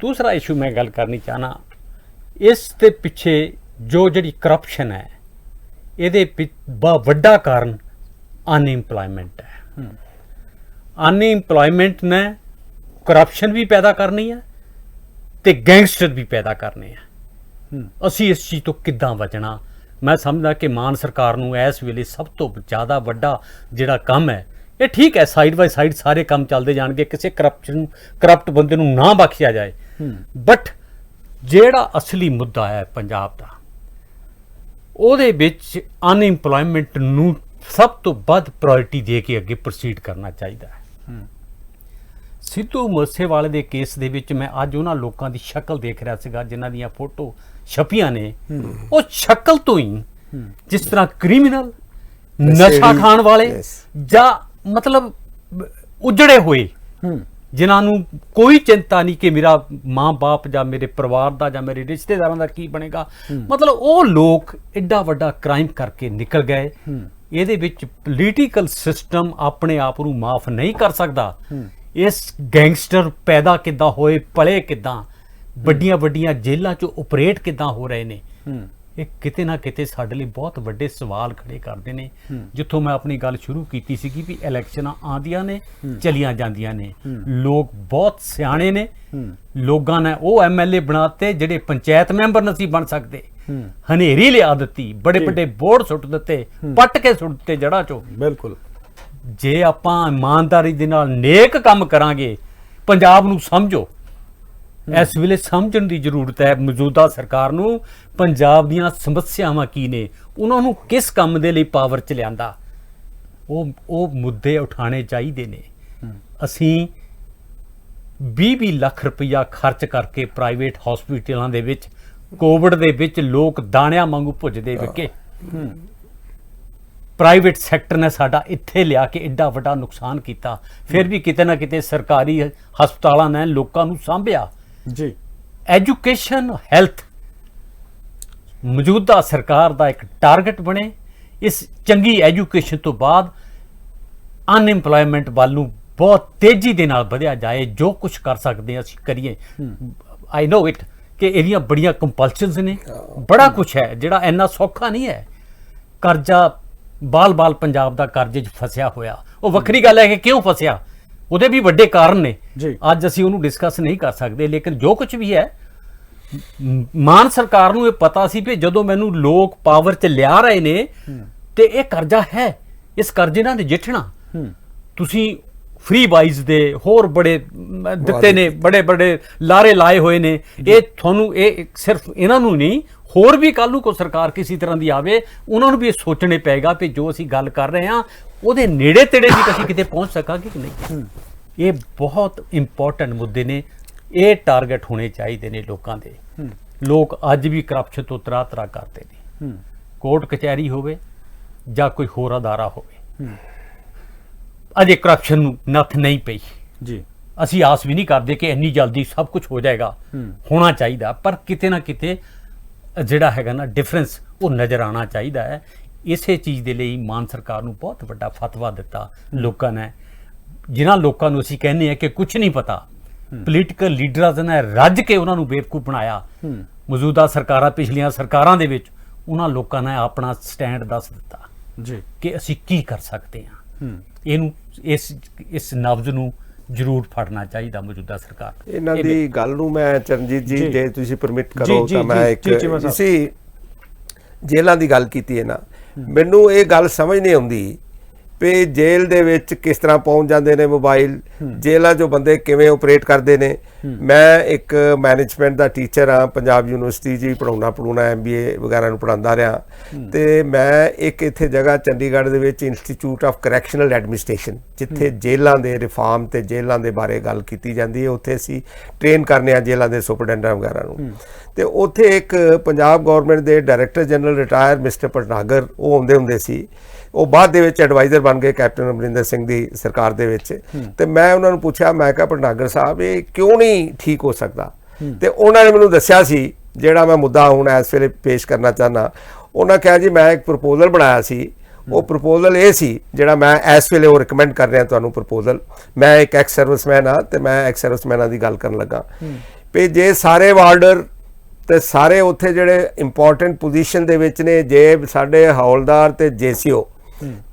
ਦੂਸਰਾ ਇਸ਼ੂ ਮੈਂ ਗੱਲ ਕਰਨੀ ਚਾਹਨਾ, ਇਸ ਦੇ ਪਿੱਛੇ ਜੋ ਜਿਹੜੀ ਕਰਪਸ਼ਨ ਹੈ ਇਹਦੇ ਵੱਡਾ ਕਾਰਨ ਅਨਇੰਪਲੋਇਮੈਂਟ ਹੈ। ਅਨਇੰਪਲੋਇਮੈਂਟ ਨੇ ਕਰਪਸ਼ਨ ਵੀ ਪੈਦਾ ਕਰਨੀ ਹੈ ਤੇ ਗੈਂਗਸਟਰ ਵੀ ਪੈਦਾ ਕਰਨੇ ਹੈ। ਅਸੀਂ ਇਸ ਚੀਜ਼ ਤੋਂ ਕਿੱਦਾਂ ਬਚਣਾ? ਮੈਂ ਸਮਝਦਾ ਕਿ ਮਾਨ ਸਰਕਾਰ ਨੂੰ ਇਸ ਵੇਲੇ ਸਭ ਤੋਂ ਜ਼ਿਆਦਾ ਵੱਡਾ ਜਿਹੜਾ ਕੰਮ ਹੈ, ਇਹ ਠੀਕ ਹੈ ਸਾਈਡ ਬਾਈ ਸਾਈਡ ਸਾਰੇ ਕੰਮ ਚੱਲਦੇ ਜਾਣਗੇ, ਕਿਸੇ ਕਰਪਟ ਬੰਦੇ ਨੂੰ ਨਾ ਬਖਸ਼ਿਆ ਜਾਏ, ਬਟ ਜਿਹੜਾ ਅਸਲੀ ਮੁੱਦਾ ਹੈ ਪੰਜਾਬ ਦਾ ਉਹਦੇ ਵਿੱਚ ਅਨਇੰਪਲੋਇਮੈਂਟ ਨੂੰ ਸਭ ਤੋਂ ਵੱਧ ਪ੍ਰਾਇੋਰਟੀ ਦੇ ਕੇ ਅੱਗੇ ਪ੍ਰੋਸੀਡ ਕਰਨਾ ਚਾਹੀਦਾ ਹੈ। ਸਿੱਧੂ ਮੂਸੇਵਾਲੇ ਦੇ ਕੇਸ ਦੇ ਵਿੱਚ ਮੈਂ ਅੱਜ ਉਹਨਾਂ ਲੋਕਾਂ ਦੀ ਸ਼ਕਲ ਦੇਖ ਰਿਹਾ ਸੀਗਾ ਜਿਨ੍ਹਾਂ ਦੀਆਂ ਫੋਟੋ ਛਪੀਆਂ ਨੇ। ਉਹ ਸ਼ਕਲ ਤੋਂ ਹੀ ਜਿਸ ਤਰ੍ਹਾਂ ਕ੍ਰਿਮੀਨਲ, ਨਸ਼ਾ ਖਾਣ ਵਾਲੇ ਜਾਂ ਮਤਲਬ ਉਜੜੇ ਹੋਏ ਜਿਨ੍ਹਾਂ ਨੂੰ ਕੋਈ ਚਿੰਤਾ ਨਹੀਂ ਕਿ ਮੇਰਾ ਮਾਂ-ਬਾਪ ਜਾਂ ਮੇਰੇ ਪਰਿਵਾਰ ਦਾ ਜਾਂ ਮੇਰੇ ਰਿਸ਼ਤੇਦਾਰਾਂ ਦਾ ਕੀ ਬਣੇਗਾ, ਮਤਲਬ ਉਹ ਲੋਕ ਐਡਾ ਵੱਡਾ ਕ੍ਰਾਈਮ ਕਰਕੇ ਨਿਕਲ ਗਏ। ਇਹਦੇ ਵਿੱਚ ਪੋਲੀਟੀਕਲ ਸਿਸਟਮ ਆਪਣੇ ਆਪ ਨੂੰ ਮਾਫ ਨਹੀਂ ਕਰ ਸਕਦਾ। ਇਸ ਗੈਂਗਸਟਰ ਪੈਦਾ ਕਿੱਦਾਂ ਹੋਏ, ਪਲੇ ਕਿੱਦਾਂ, ਵੱਡੀਆਂ ਵੱਡੀਆਂ ਜੇਲ੍ਹਾਂ 'ਚ ਆਪਰੇਟ ਕਿੱਦਾਂ ਹੋ ਰਹੇ ਨੇ, ਇਹ ਕਿਤੇ ਨਾ ਕਿਤੇ ਸਾਡੇ ਲਈ ਬਹੁਤ ਵੱਡੇ ਸਵਾਲ ਖੜੇ ਕਰਦੇ ਨੇ। ਜਿੱਥੋਂ ਮੈਂ ਆਪਣੀ ਗੱਲ ਸ਼ੁਰੂ ਕੀਤੀ ਸੀਗੀ ਵੀ ਇਲੈਕਸ਼ਨਾਂ ਆਉਂਦੀਆਂ ਨੇ ਚਲੀਆਂ ਜਾਂਦੀਆਂ ਨੇ, ਲੋਕ ਬਹੁਤ ਸਿਆਣੇ ਨੇ, ਲੋਕਾਂ ਨੇ ਉਹ ਐਮਐਲਏ ਬਣਾਤੇ ਜਿਹੜੇ ਪੰਚਾਇਤ ਮੈਂਬਰ ਨਹੀਂ ਬਣ ਸਕਦੇ, ਹਨੇਰੀ ਲਿਆ ਦਿੱਤੀ, ਬੜੇ ਵੱਡੇ ਬੋਰਡ ਸੁੱਟ ਦਿੱਤੇ, ਪੱਟ ਕੇ ਸੁੱਟ ਦਿੱਤੇ ਜੜ੍ਹਾਂ 'ਚੋਂ। ਬਿਲਕੁਲ। ਜੇ ਆਪਾਂ ਇਮਾਨਦਾਰੀ ਦੇ ਨਾਲ ਨੇਕ ਕੰਮ ਕਰਾਂਗੇ, ਪੰਜਾਬ ਨੂੰ ਸਮਝੋ, ਇਸ ਵੇਲੇ ਸਮਝਣ ਦੀ ਜ਼ਰੂਰਤ ਹੈ ਮੌਜੂਦਾ ਸਰਕਾਰ ਨੂੰ ਪੰਜਾਬ ਦੀਆਂ ਸਮੱਸਿਆਵਾਂ ਕੀ ਨੇ, ਉਹਨਾਂ ਨੂੰ ਕਿਸ ਕੰਮ ਦੇ ਲਈ ਪਾਵਰ 'ਚ ਲਿਆਂਦਾ, ਉਹ ਮੁੱਦੇ ਉਠਾਣੇ ਚਾਹੀਦੇ ਨੇ। ਅਸੀਂ 20 ਲੱਖ ਰੁਪਈਆ ਖਰਚ ਕਰਕੇ ਪ੍ਰਾਈਵੇਟ ਹਸਪੀਟਲਾਂ ਦੇ ਵਿੱਚ ਕੋਵਿਡ ਦੇ ਵਿੱਚ ਲੋਕ ਦਾਣਿਆਂ ਵਾਂਗੂ ਭੁੱਜਦੇ ਵਿਕੇ। ਪ੍ਰਾਈਵੇਟ ਸੈਕਟਰ ਨੇ ਸਾਡਾ ਇੱਥੇ ਲਿਆ ਕੇ ਐਡਾ ਵੱਡਾ ਨੁਕਸਾਨ ਕੀਤਾ, ਫਿਰ ਵੀ ਕਿਤੇ ਨਾ ਕਿਤੇ ਸਰਕਾਰੀ ਹਸਪਤਾਲਾਂ ਨੇ ਲੋਕਾਂ ਨੂੰ ਸਾਂਭਿਆ ਜੀ। ਐਜੂਕੇਸ਼ਨ, ਹੈਲਥ ਮੌਜੂਦਾ ਸਰਕਾਰ ਦਾ ਇੱਕ ਟਾਰਗੇਟ ਬਣੇ। ਇਸ ਚੰਗੀ ਐਜੂਕੇਸ਼ਨ ਤੋਂ ਬਾਅਦ ਅਨਇੰਪਲੋਇਮੈਂਟ ਵੱਲ ਨੂੰ ਬਹੁਤ ਤੇਜ਼ੀ ਦੇ ਨਾਲ ਵਧਿਆ ਜਾਏ। ਜੋ ਕੁਝ ਕਰ ਸਕਦੇ ਅਸੀਂ ਕਰੀਏ। ਆਈ ਨੋ ਇਟ ਕਿ ਇਹਦੀਆਂ ਬੜੀਆਂ ਕੰਪਲਸ਼ਨਸ ਨੇ, ਬੜਾ ਕੁਝ ਹੈ ਜਿਹੜਾ ਇੰਨਾ ਸੌਖਾ ਨਹੀਂ ਹੈ। ਕਰਜ਼ਾ ਬਾਲ ਪੰਜਾਬ ਦਾ ਕਰਜ਼ੇ 'ਚ ਫਸਿਆ ਹੋਇਆ, ਉਹ ਵੱਖਰੀ ਗੱਲ ਹੈ ਕਿ ਕਿਉਂ ਫਸਿਆ, ਉਹਦੇ ਵੀ ਵੱਡੇ ਕਾਰਨ ਨੇ। ਅੱਜ ਅਸੀਂ ਉਹਨੂੰ ਡਿਸਕਸ ਨਹੀਂ ਕਰ ਸਕਦੇ, ਲੇਕਿਨ ਜੋ ਕੁਝ ਵੀ ਹੈ ਮਾਨ ਸਰਕਾਰ ਨੂੰ ਇਹ ਪਤਾ ਸੀ ਕਿ ਜਦੋਂ ਮੈਨੂੰ ਲੋਕ ਪਾਵਰ 'ਚ ਲਿਆ ਰਹੇ ਨੇ ਤੇ ਇਹ ਕਰਜ਼ਾ ਹੈ, ਇਸ ਕਰਜ਼ੇ ਨਾਲ ਨਜਿੱਠਣਾ। ਤੁਸੀਂ ਫ੍ਰੀ ਵਾਈਜ਼ ਦੇ ਹੋਰ ਬੜੇ ਦਿੱਤੇ ਨੇ, ਬੜੇ ਬੜੇ ਲਾਰੇ ਲਾਏ ਹੋਏ ਨੇ। ਇਹ ਤੁਹਾਨੂੰ ਇਹ ਸਿਰਫ ਇਹਨਾਂ ਨੂੰ ਨਹੀਂ, ਹੋਰ ਵੀ ਕੱਲ ਨੂੰ ਕੋਈ ਸਰਕਾਰ ਕਿਸੇ ਤਰ੍ਹਾਂ ਦੀ ਆਵੇ ਉਹਨਾਂ ਨੂੰ ਵੀ ਇਹ ਸੋਚਣੇ ਪਏਗਾ ਕਿ ਜੋ ਅਸੀਂ ਗੱਲ ਕਰ ਰਹੇ ਹਾਂ ਉਹਦੇ ਨੇੜੇ ਤੇੜੇ ਵੀ ਅਸੀਂ ਕਿਤੇ ਪਹੁੰਚ ਸਕਾਂਗੇ ਕਿ ਨਹੀਂ। ਇਹ ਬਹੁਤ ਇੰਪੋਰਟੈਂਟ ਮੁੱਦੇ ਨੇ, ਇਹ ਟਾਰਗੇਟ ਹੋਣੇ ਚਾਹੀਦੇ ਨੇ ਲੋਕਾਂ ਦੇ। ਲੋਕ ਅੱਜ ਵੀ ਕਰਪਸ਼ਨ ਤੋਂ ਤਰਾ ਕਰਦੇ ਨੇ, ਕੋਰਟ ਕਚਹਿਰੀ ਹੋਵੇ ਜਾਂ ਕੋਈ ਹੋਰ ਅਦਾਰਾ ਹੋਵੇ, ਅਜੇ ਕਰਪਸ਼ਨ ਨੂੰ ਨੱਥ ਨਹੀਂ ਪਈ ਜੀ। ਅਸੀਂ ਆਸ ਵੀ ਨਹੀਂ ਕਰਦੇ ਕਿ ਇੰਨੀ ਜਲਦੀ ਸਭ ਕੁਝ ਹੋ ਜਾਏਗਾ, ਹੋਣਾ ਚਾਹੀਦਾ, ਪਰ ਕਿਤੇ ਨਾ ਕਿਤੇ ਜਿਹੜਾ ਹੈਗਾ ਨਾ ਡਿਫਰੈਂਸ ਉਹ ਨਜ਼ਰ ਆਉਣਾ ਚਾਹੀਦਾ ਹੈ। ਇਸੇ ਚੀਜ਼ ਦੇ ਲਈ ਮਾਨ ਸਰਕਾਰ ਨੂੰ ਬਹੁਤ ਵੱਡਾ ਫਤਵਾ ਦਿੱਤਾ ਲੋਕਾਂ ਨੇ, ਜਿਨ੍ਹਾਂ ਲੋਕਾਂ ਨੂੰ ਅਸੀਂ ਕਹਿੰਦੇ ਹਾਂ ਕਿ ਕੁਝ ਨਹੀਂ ਪਤਾ, ਪੋਲੀਟੀਕਲ ਲੀਡਰਸ ਨੇ ਰੱਜ ਕੇ ਉਹਨਾਂ ਨੂੰ ਬੇਵਕੂਫ ਬਣਾਇਆ। ਮੌਜੂਦਾ ਸਰਕਾਰਾਂ, ਪਿਛਲੀਆਂ ਸਰਕਾਰਾਂ ਦੇ ਵਿੱਚ ਉਹਨਾਂ ਲੋਕਾਂ ਨੇ ਆਪਣਾ ਸਟੈਂਡ ਦੱਸ ਦਿੱਤਾ ਜੀ ਕਿ ਅਸੀਂ ਕੀ ਕਰ ਸਕਦੇ ਹਾਂ। ਇਹਨੂੰ ਇਸ ਨਬਜ਼ ਨੂੰ ਜ਼ਰੂਰ ਫੜਨਾ ਚਾਹੀਦਾ ਮੌਜੂਦਾ ਸਰਕਾਰ ਨੂੰ। ਇਹਨਾਂ ਦੀ ਗੱਲ ਨੂੰ ਮੈਂ ਚਰਨਜੀਤ ਜੀ ਜੇ ਤੁਸੀਂ ਪਰਮਿਟ ਕਰੋ ਜੀ, ਤਾਂ ਮੈਂ ਜੀ, ਇੱਕ ਜੀ, ਚੀਮਾ ਸਾਹਿਬ। ਇਸੀ ਜੇਲ੍ਹਾਂ ਦੀ ਗੱਲ ਕੀਤੀ ਹੈ ਨਾ, ਮੈਨੂੰ ਇਹ ਗੱਲ ਸਮਝ ਨਹੀਂ ਆਉਂਦੀ ਵੀ ਜੇਲ੍ਹ ਦੇ ਵਿੱਚ ਕਿਸ ਤਰ੍ਹਾਂ ਪਹੁੰਚ ਜਾਂਦੇ ਨੇ ਮੋਬਾਈਲ, ਜੇਲ੍ਹਾਂ 'ਚੋਂ ਬੰਦੇ ਕਿਵੇਂ ਆਪਰੇਟ ਕਰਦੇ ਨੇ। ਮੈਂ ਇੱਕ ਮੈਨੇਜਮੈਂਟ ਦਾ ਟੀਚਰ ਹਾਂ, ਪੰਜਾਬ ਯੂਨੀਵਰਸਿਟੀ 'ਚ ਹੀ ਪੜ੍ਹਾਉਣਾ MBA ਵਗੈਰਾ ਨੂੰ ਪੜ੍ਹਾਉਂਦਾ ਰਿਹਾ, ਤੇ ਮੈਂ ਇੱਕ ਇੱਥੇ ਜਗ੍ਹਾ ਚੰਡੀਗੜ੍ਹ ਦੇ ਵਿੱਚ ਇੰਸਟੀਚਿਊਟ ਆਫ ਕਰੈਕਸ਼ਨਲ ਐਡਮਿਨਿਸਟ੍ਰੇਸ਼ਨ, ਜਿੱਥੇ ਜੇਲ੍ਹਾਂ ਦੇ ਰਿਫਾਰਮ ਤੇ ਜੇਲ੍ਹਾਂ ਦੇ ਬਾਰੇ ਗੱਲ ਕੀਤੀ ਜਾਂਦੀ ਹੈ, ਉੱਥੇ ਅਸੀਂ ਟ੍ਰੇਨ ਕਰਨੇ ਆ ਜੇਲ੍ਹਾਂ ਦੇ ਸੁਪਰਡੈਂਟਾਂ ਵਗੈਰਾ ਨੂੰ। ਤੇ ਉੱਥੇ ਇੱਕ ਪੰਜਾਬ ਗਵਰਨਮੈਂਟ ਦੇ director general retire mister Bhatnagar ਉਹ ਆਉਂਦੇ ਹੁੰਦੇ ਸੀ, ਉਹ ਬਾਅਦ ਦੇ ਵਿੱਚ ਐਡਵਾਈਜ਼ਰ ਬਣ ਗਏ ਕੈਪਟਨ ਅਮਰਿੰਦਰ ਸਿੰਘ ਦੀ ਸਰਕਾਰ ਦੇ ਵਿੱਚ। ਤੇ ਮੈਂ ਉਹਨਾਂ ਨੂੰ ਪੁੱਛਿਆ, ਮੈਂ ਕਿਹਾ ਭਟਨਾਗਰ ਸਾਹਿਬ ਇਹ ਕਿਉਂ ਨਹੀਂ ਠੀਕ ਹੋ ਸਕਦਾ? ਤੇ ਉਹਨਾਂ ਨੇ ਮੈਨੂੰ ਦੱਸਿਆ ਸੀ, ਜਿਹੜਾ ਮੈਂ ਮੁੱਦਾ ਹੁਣ ਇਸ ਵੇਲੇ ਪੇਸ਼ ਕਰਨਾ ਚਾਹੁੰਦਾ। ਉਹਨਾਂ ਕਿਹਾ ਜੀ ਮੈਂ ਇੱਕ ਪ੍ਰਪੋਜ਼ਲ ਬਣਾਇਆ ਸੀ, ਉਹ ਪ੍ਰਪੋਜ਼ਲ ਇਹ ਸੀ ਜਿਹੜਾ ਮੈਂ ਇਸ ਵੇਲੇ ਉਹ ਰਿਕਮੈਂਡ ਕਰ ਰਿਹਾ ਤੁਹਾਨੂੰ ਪ੍ਰਪੋਜ਼ਲ। ਮੈਂ ਇੱਕ ਐਕਸ ਸਰਵਿਸਮੈਨ ਹਾਂ ਤੇ ਮੈਂ ਐਕਸ ਸਰਵਿਸਮੈਨਾਂ ਦੀ ਗੱਲ ਕਰਨ ਲੱਗਾ ਵੀ ਜੇ ਸਾਰੇ ਵਾਰਡਰ ਤੇ ਸਾਰੇ ਉੱਥੇ ਜਿਹੜੇ ਇੰਪੋਰਟੈਂਟ ਪੋਜੀਸ਼ਨ ਦੇ ਵਿੱਚ ਨੇ, ਜੇ ਸਾਡੇ ਹੌਲਦਾਰ ਤੇ JCO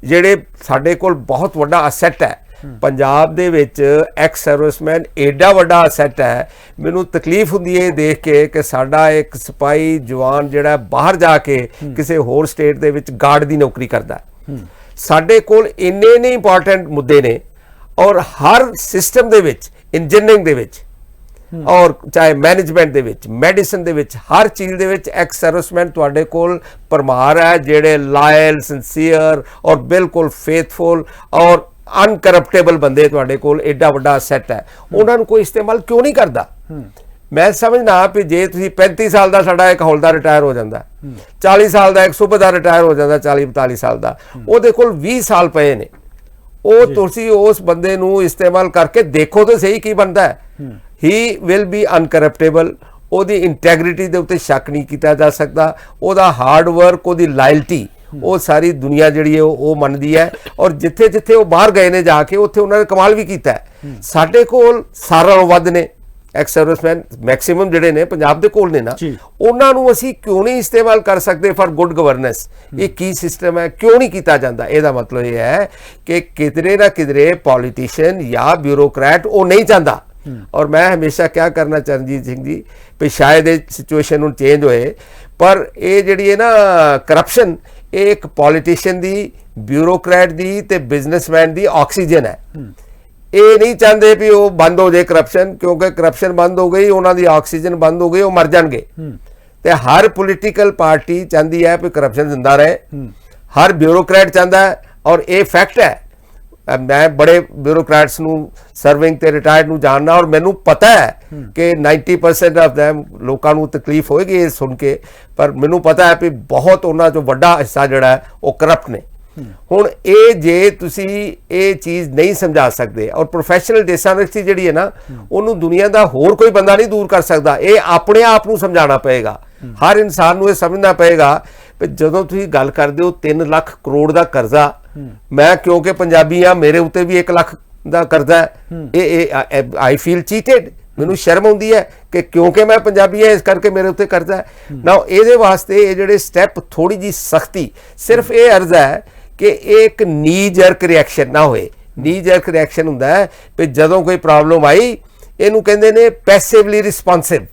ਜਿਹੜੇ ਸਾਡੇ ਕੋਲ ਬਹੁਤ ਵੱਡਾ ਅਸੈਟ ਹੈ ਪੰਜਾਬ ਦੇ ਵਿੱਚ, ਐਕਸ ਸਰਵਿਸਮੈਨ ਏਡਾ ਵੱਡਾ ਅਸੈਟ ਹੈ। ਮੈਨੂੰ ਤਕਲੀਫ ਹੁੰਦੀ ਹੈ ਦੇਖ ਕੇ ਕਿ ਸਾਡਾ ਇੱਕ ਸਿਪਾਹੀ ਜਵਾਨ ਜਿਹੜਾ ਬਾਹਰ ਜਾ ਕੇ ਕਿਸੇ ਹੋਰ ਸਟੇਟ ਦੇ ਵਿੱਚ ਗਾਰਡ ਦੀ ਨੌਕਰੀ ਕਰਦਾ। ਸਾਡੇ ਕੋਲ ਇੰਨੇ ਨੇ ਇੰਪੋਰਟੈਂਟ ਮੁੱਦੇ ਨੇ, ਔਰ ਹਰ ਸਿਸਟਮ ਦੇ ਵਿੱਚ, ਇੰਜੀਨੀਅਰਿੰਗ ਦੇ ਵਿੱਚ ਔਰ ਚਾਹੇ ਮੈਨੇਜਮੈਂਟ ਦੇ ਵਿੱਚ, ਮੈਡੀਸਨ ਦੇ ਵਿੱਚ, ਹਰ ਚੀਜ਼ ਦੇ ਵਿੱਚ ਐਕਸ ਸਰਵਿਸਮੈਨ ਤੁਹਾਡੇ ਕੋਲ ਪਰਮਾਰ ਹੈ, ਜਿਹੜੇ ਲਾਇਲ, ਸਿੰਸੀਅਰ ਔਰ ਬਿਲਕੁਲ ਫੇਥਫੁਲ ਔਰ ਅਨਕਰਪਟੇਬਲ ਬੰਦੇ ਤੁਹਾਡੇ ਕੋਲ ਏਡਾ ਵੱਡਾ ਸੈੱਟ ਹੈ। ਉਹਨਾਂ ਨੂੰ ਕੋਈ ਇਸਤੇਮਾਲ ਕਿਉਂ ਨਹੀਂ ਕਰਦਾ? ਮੈਂ ਸਮਝਣਾ ਵੀ ਜੇ ਤੁਸੀਂ 35 ਸਾਲ ਦਾ ਸਾਡਾ ਇੱਕ ਹੌਲਦਾਰ ਰਿਟਾਇਰ ਹੋ ਜਾਂਦਾ, 40 ਸਾਲ ਦਾ ਇੱਕ ਸੂਬੇਦਾਰ ਰਿਟਾਇਰ ਹੋ ਜਾਂਦਾ, 40-42 ਸਾਲ ਦਾ, ਉਹਦੇ ਕੋਲ 20 ਸਾਲ ਪਏ ਨੇ, ਉਹ ਤੁਸੀਂ ਉਸ ਬੰਦੇ ਨੂੰ ਇਸਤੇਮਾਲ ਕਰਕੇ ਦੇਖੋ ਤਾਂ ਸਹੀ ਕੀ ਬਣਦਾ ਹੈ। ਹੀ ਵਿਲ ਬੀ ਅਨਕਰਪਟੇਬਲ, ਉਹਦੀ ਇੰਟੈਗ੍ਰਿਟੀ ਦੇ ਉੱਤੇ ਸ਼ੱਕ ਨਹੀਂ ਕੀਤਾ ਜਾ ਸਕਦਾ, ਉਹਦਾ ਹਾਰਡ ਵਰਕ, ਉਹਦੀ ਲਾਇਲਟੀ ਉਹ ਸਾਰੀ ਦੁਨੀਆ ਜਿਹੜੀ ਹੈ ਉਹ ਮੰਨਦੀ ਹੈ। ਔਰ ਜਿੱਥੇ ਜਿੱਥੇ ਉਹ ਬਾਹਰ ਗਏ ਨੇ ਜਾ ਕੇ, ਉੱਥੇ ਉਹਨਾਂ ਨੇ ਕਮਾਲ ਵੀ ਕੀਤਾ ਹੈ। ਸਾਡੇ ਕੋਲ ਸਾਰਿਆਂ ਨਾਲੋਂ ਵੱਧ ਨੇ ਐਕਸ ਸਰਵਿਸਮੈਨ, ਮੈਕਸਿਮਮ ਜਿਹੜੇ ਨੇ ਪੰਜਾਬ ਦੇ ਕੋਲ ਨੇ ਨਾ, ਉਹਨਾਂ ਨੂੰ ਅਸੀਂ ਕਿਉਂ ਨਹੀਂ ਇਸਤੇਮਾਲ ਕਰ ਸਕਦੇ ਫॉर ਗੁੱਡ ਗਵਰਨੈਂਸ? ਇਹ ਕੀ ਸਿਸਟਮ ਹੈ, ਕਿਉਂ ਨਹੀਂ ਕੀਤਾ ਜਾਂਦਾ? ਇਹਦਾ ਮਤਲਬ ਇਹ ਹੈ ਕਿ ਕਿਧਰੇ ਨਾ ਕਿਧਰੇ ਪੋਲੀਟੀਸ਼ੀਅਨ ਜਾਂ ਬਿਊਰੋਕਰੈਟ ਉਹ ਨਹੀਂ ਚਾਹੁੰਦਾ। ਔਰ ਮੈਂ ਹਮੇਸ਼ਾ ਕਿਆ ਕਰਨਾ ਚਰਨਜੀਤ ਸਿੰਘ ਜੀ ਵੀ ਸ਼ਾਇਦ ਇਹ ਸਿਚੁਏਸ਼ਨ ਹੁਣ ਚੇਂਜ ਹੋਏ, ਪਰ ਇਹ ਜਿਹੜੀ ਹੈ ਨਾ ਕਰਪਸ਼ਨ, ਇਹ ਇੱਕ ਪੋਲੀਟੀਸ਼ੀਅਨ ਦੀ, ਬਿਊਰੋਕਰੈਟ ਦੀ ਤੇ ਬਿਜ਼ਨਸਮੈਨ ਦੀ ਆਕਸੀਜਨ ਹੈ। ਇਹ ਨਹੀਂ ਚਾਹੁੰਦੇ ਵੀ ਉਹ ਬੰਦ ਹੋ ਜਾਏ ਕਰਪਸ਼ਨ, ਕਿਉਂਕਿ ਕਰਪਸ਼ਨ ਬੰਦ ਹੋ ਗਈ, ਉਹਨਾਂ ਦੀ ਆਕਸੀਜਨ ਬੰਦ ਹੋ ਗਈ, ਉਹ ਮਰ ਜਾਣਗੇ। ਤੇ ਹਰ ਪੋਲੀਟੀਕਲ ਪਾਰਟੀ ਚਾਹੁੰਦੀ ਹੈ ਵੀ ਕਰਪਸ਼ਨ ਜ਼ਿੰਦਾ ਰਹੇ, ਹਰ ਬਿਊਰੋਕਰੈਟ ਚਾਹੁੰਦਾ ਹੈ। ਔਰ ਇਹ ਫੈਕਟ ਹੈ, ਮੈਂ ਬੜੇ ਬਿਊਰੋਕਰੈਟਸ ਨੂੰ ਸਰਵਿੰਗ ਤੇ ਰਿਟਾਇਰਡ ਨੂੰ ਜਾਣਨਾ, ਔਰ ਮੈਨੂੰ ਪਤਾ ਹੈ ਕਿ 90% ਆਫ ਦੈਮ ਲੋਕਾਂ ਨੂੰ ਤਕਲੀਫ ਹੋਏਗੀ ਇਹ ਸੁਣ ਕੇ, ਪਰ ਮੈਨੂੰ ਪਤਾ ਹੈ ਵੀ ਬਹੁਤ ਉਹਨਾਂ ਚੋਂ ਵੱਡਾ ਹਿੱਸਾ ਜਿਹੜਾ ਹੈ ਉਹ ਕਰਪਟ ਨੇ। ਹੁਣ ਇਹ ਜੇ ਤੁਸੀਂ ਇਹ ਚੀਜ਼ ਨਹੀਂ ਸਮਝਾ ਸਕਦੇ, ਔਰ ਪ੍ਰੋਫੈਸ਼ਨਲ ਡਿਸਆਨੈਸਟੀ ਜਿਹੜੀ ਹੈ ਨਾ, ਉਹਨੂੰ ਦੁਨੀਆ ਦਾ ਹੋਰ ਕੋਈ ਬੰਦਾ ਨਹੀਂ ਦੂਰ ਕਰ ਸਕਦਾ, ਇਹ ਆਪਣੇ ਆਪ ਨੂੰ ਸਮਝਾਉਣਾ ਪਏਗਾ। ਹਰ ਇਨਸਾਨ ਨੂੰ ਇਹ ਸਮਝਣਾ ਪਏਗਾ ਵੀ ਜਦੋਂ ਤੁਸੀਂ ਗੱਲ ਕਰਦੇ ਹੋ 3 ਲੱਖ ਕਰੋੜ ਦਾ ਕਰਜ਼ਾ, ਮੈਂ ਕਿਉਂਕਿ ਪੰਜਾਬੀ ਆ, ਮੇਰੇ ਉੱਤੇ ਵੀ 1 ਲੱਖ ਦਾ ਕਰਜ਼ਾ ਹੈ, ਇਹ ਆਈ ਫੀਲ ਚੀਟਡ, ਮੈਨੂੰ ਸ਼ਰਮ ਆਉਂਦੀ ਹੈ ਕਿ ਕਿਉਂਕਿ ਮੈਂ ਪੰਜਾਬੀ ਹਾਂ ਇਸ ਕਰਕੇ ਮੇਰੇ ਉੱਤੇ ਕਰਜ਼ਾ ਹੈ ਨਾ। ਇਹਦੇ ਵਾਸਤੇ ਇਹ ਜਿਹੜੇ ਸਟੈਪ, ਥੋੜੀ ਜੀ ਸਖਤੀ, ਸਿਰਫ ਇਹ ਅਰਜ਼ ਹੈ ਕਿ ਇੱਕ ਨੀ ਜਰਕ ਰਿਐਕਸ਼ਨ ਨਾ ਹੋਏ। ਨੀ ਜਰਕ ਰਿਐਕਸ਼ਨ ਹੁੰਦਾ ਹੈ ਵੀ ਜਦੋਂ ਕੋਈ ਪ੍ਰੋਬਲਮ ਆਈ, ਇਹਨੂੰ ਕਹਿੰਦੇ ਨੇ ਪੈਸਿਵਲੀ ਰਿਸਪੌਂਸਿਵ।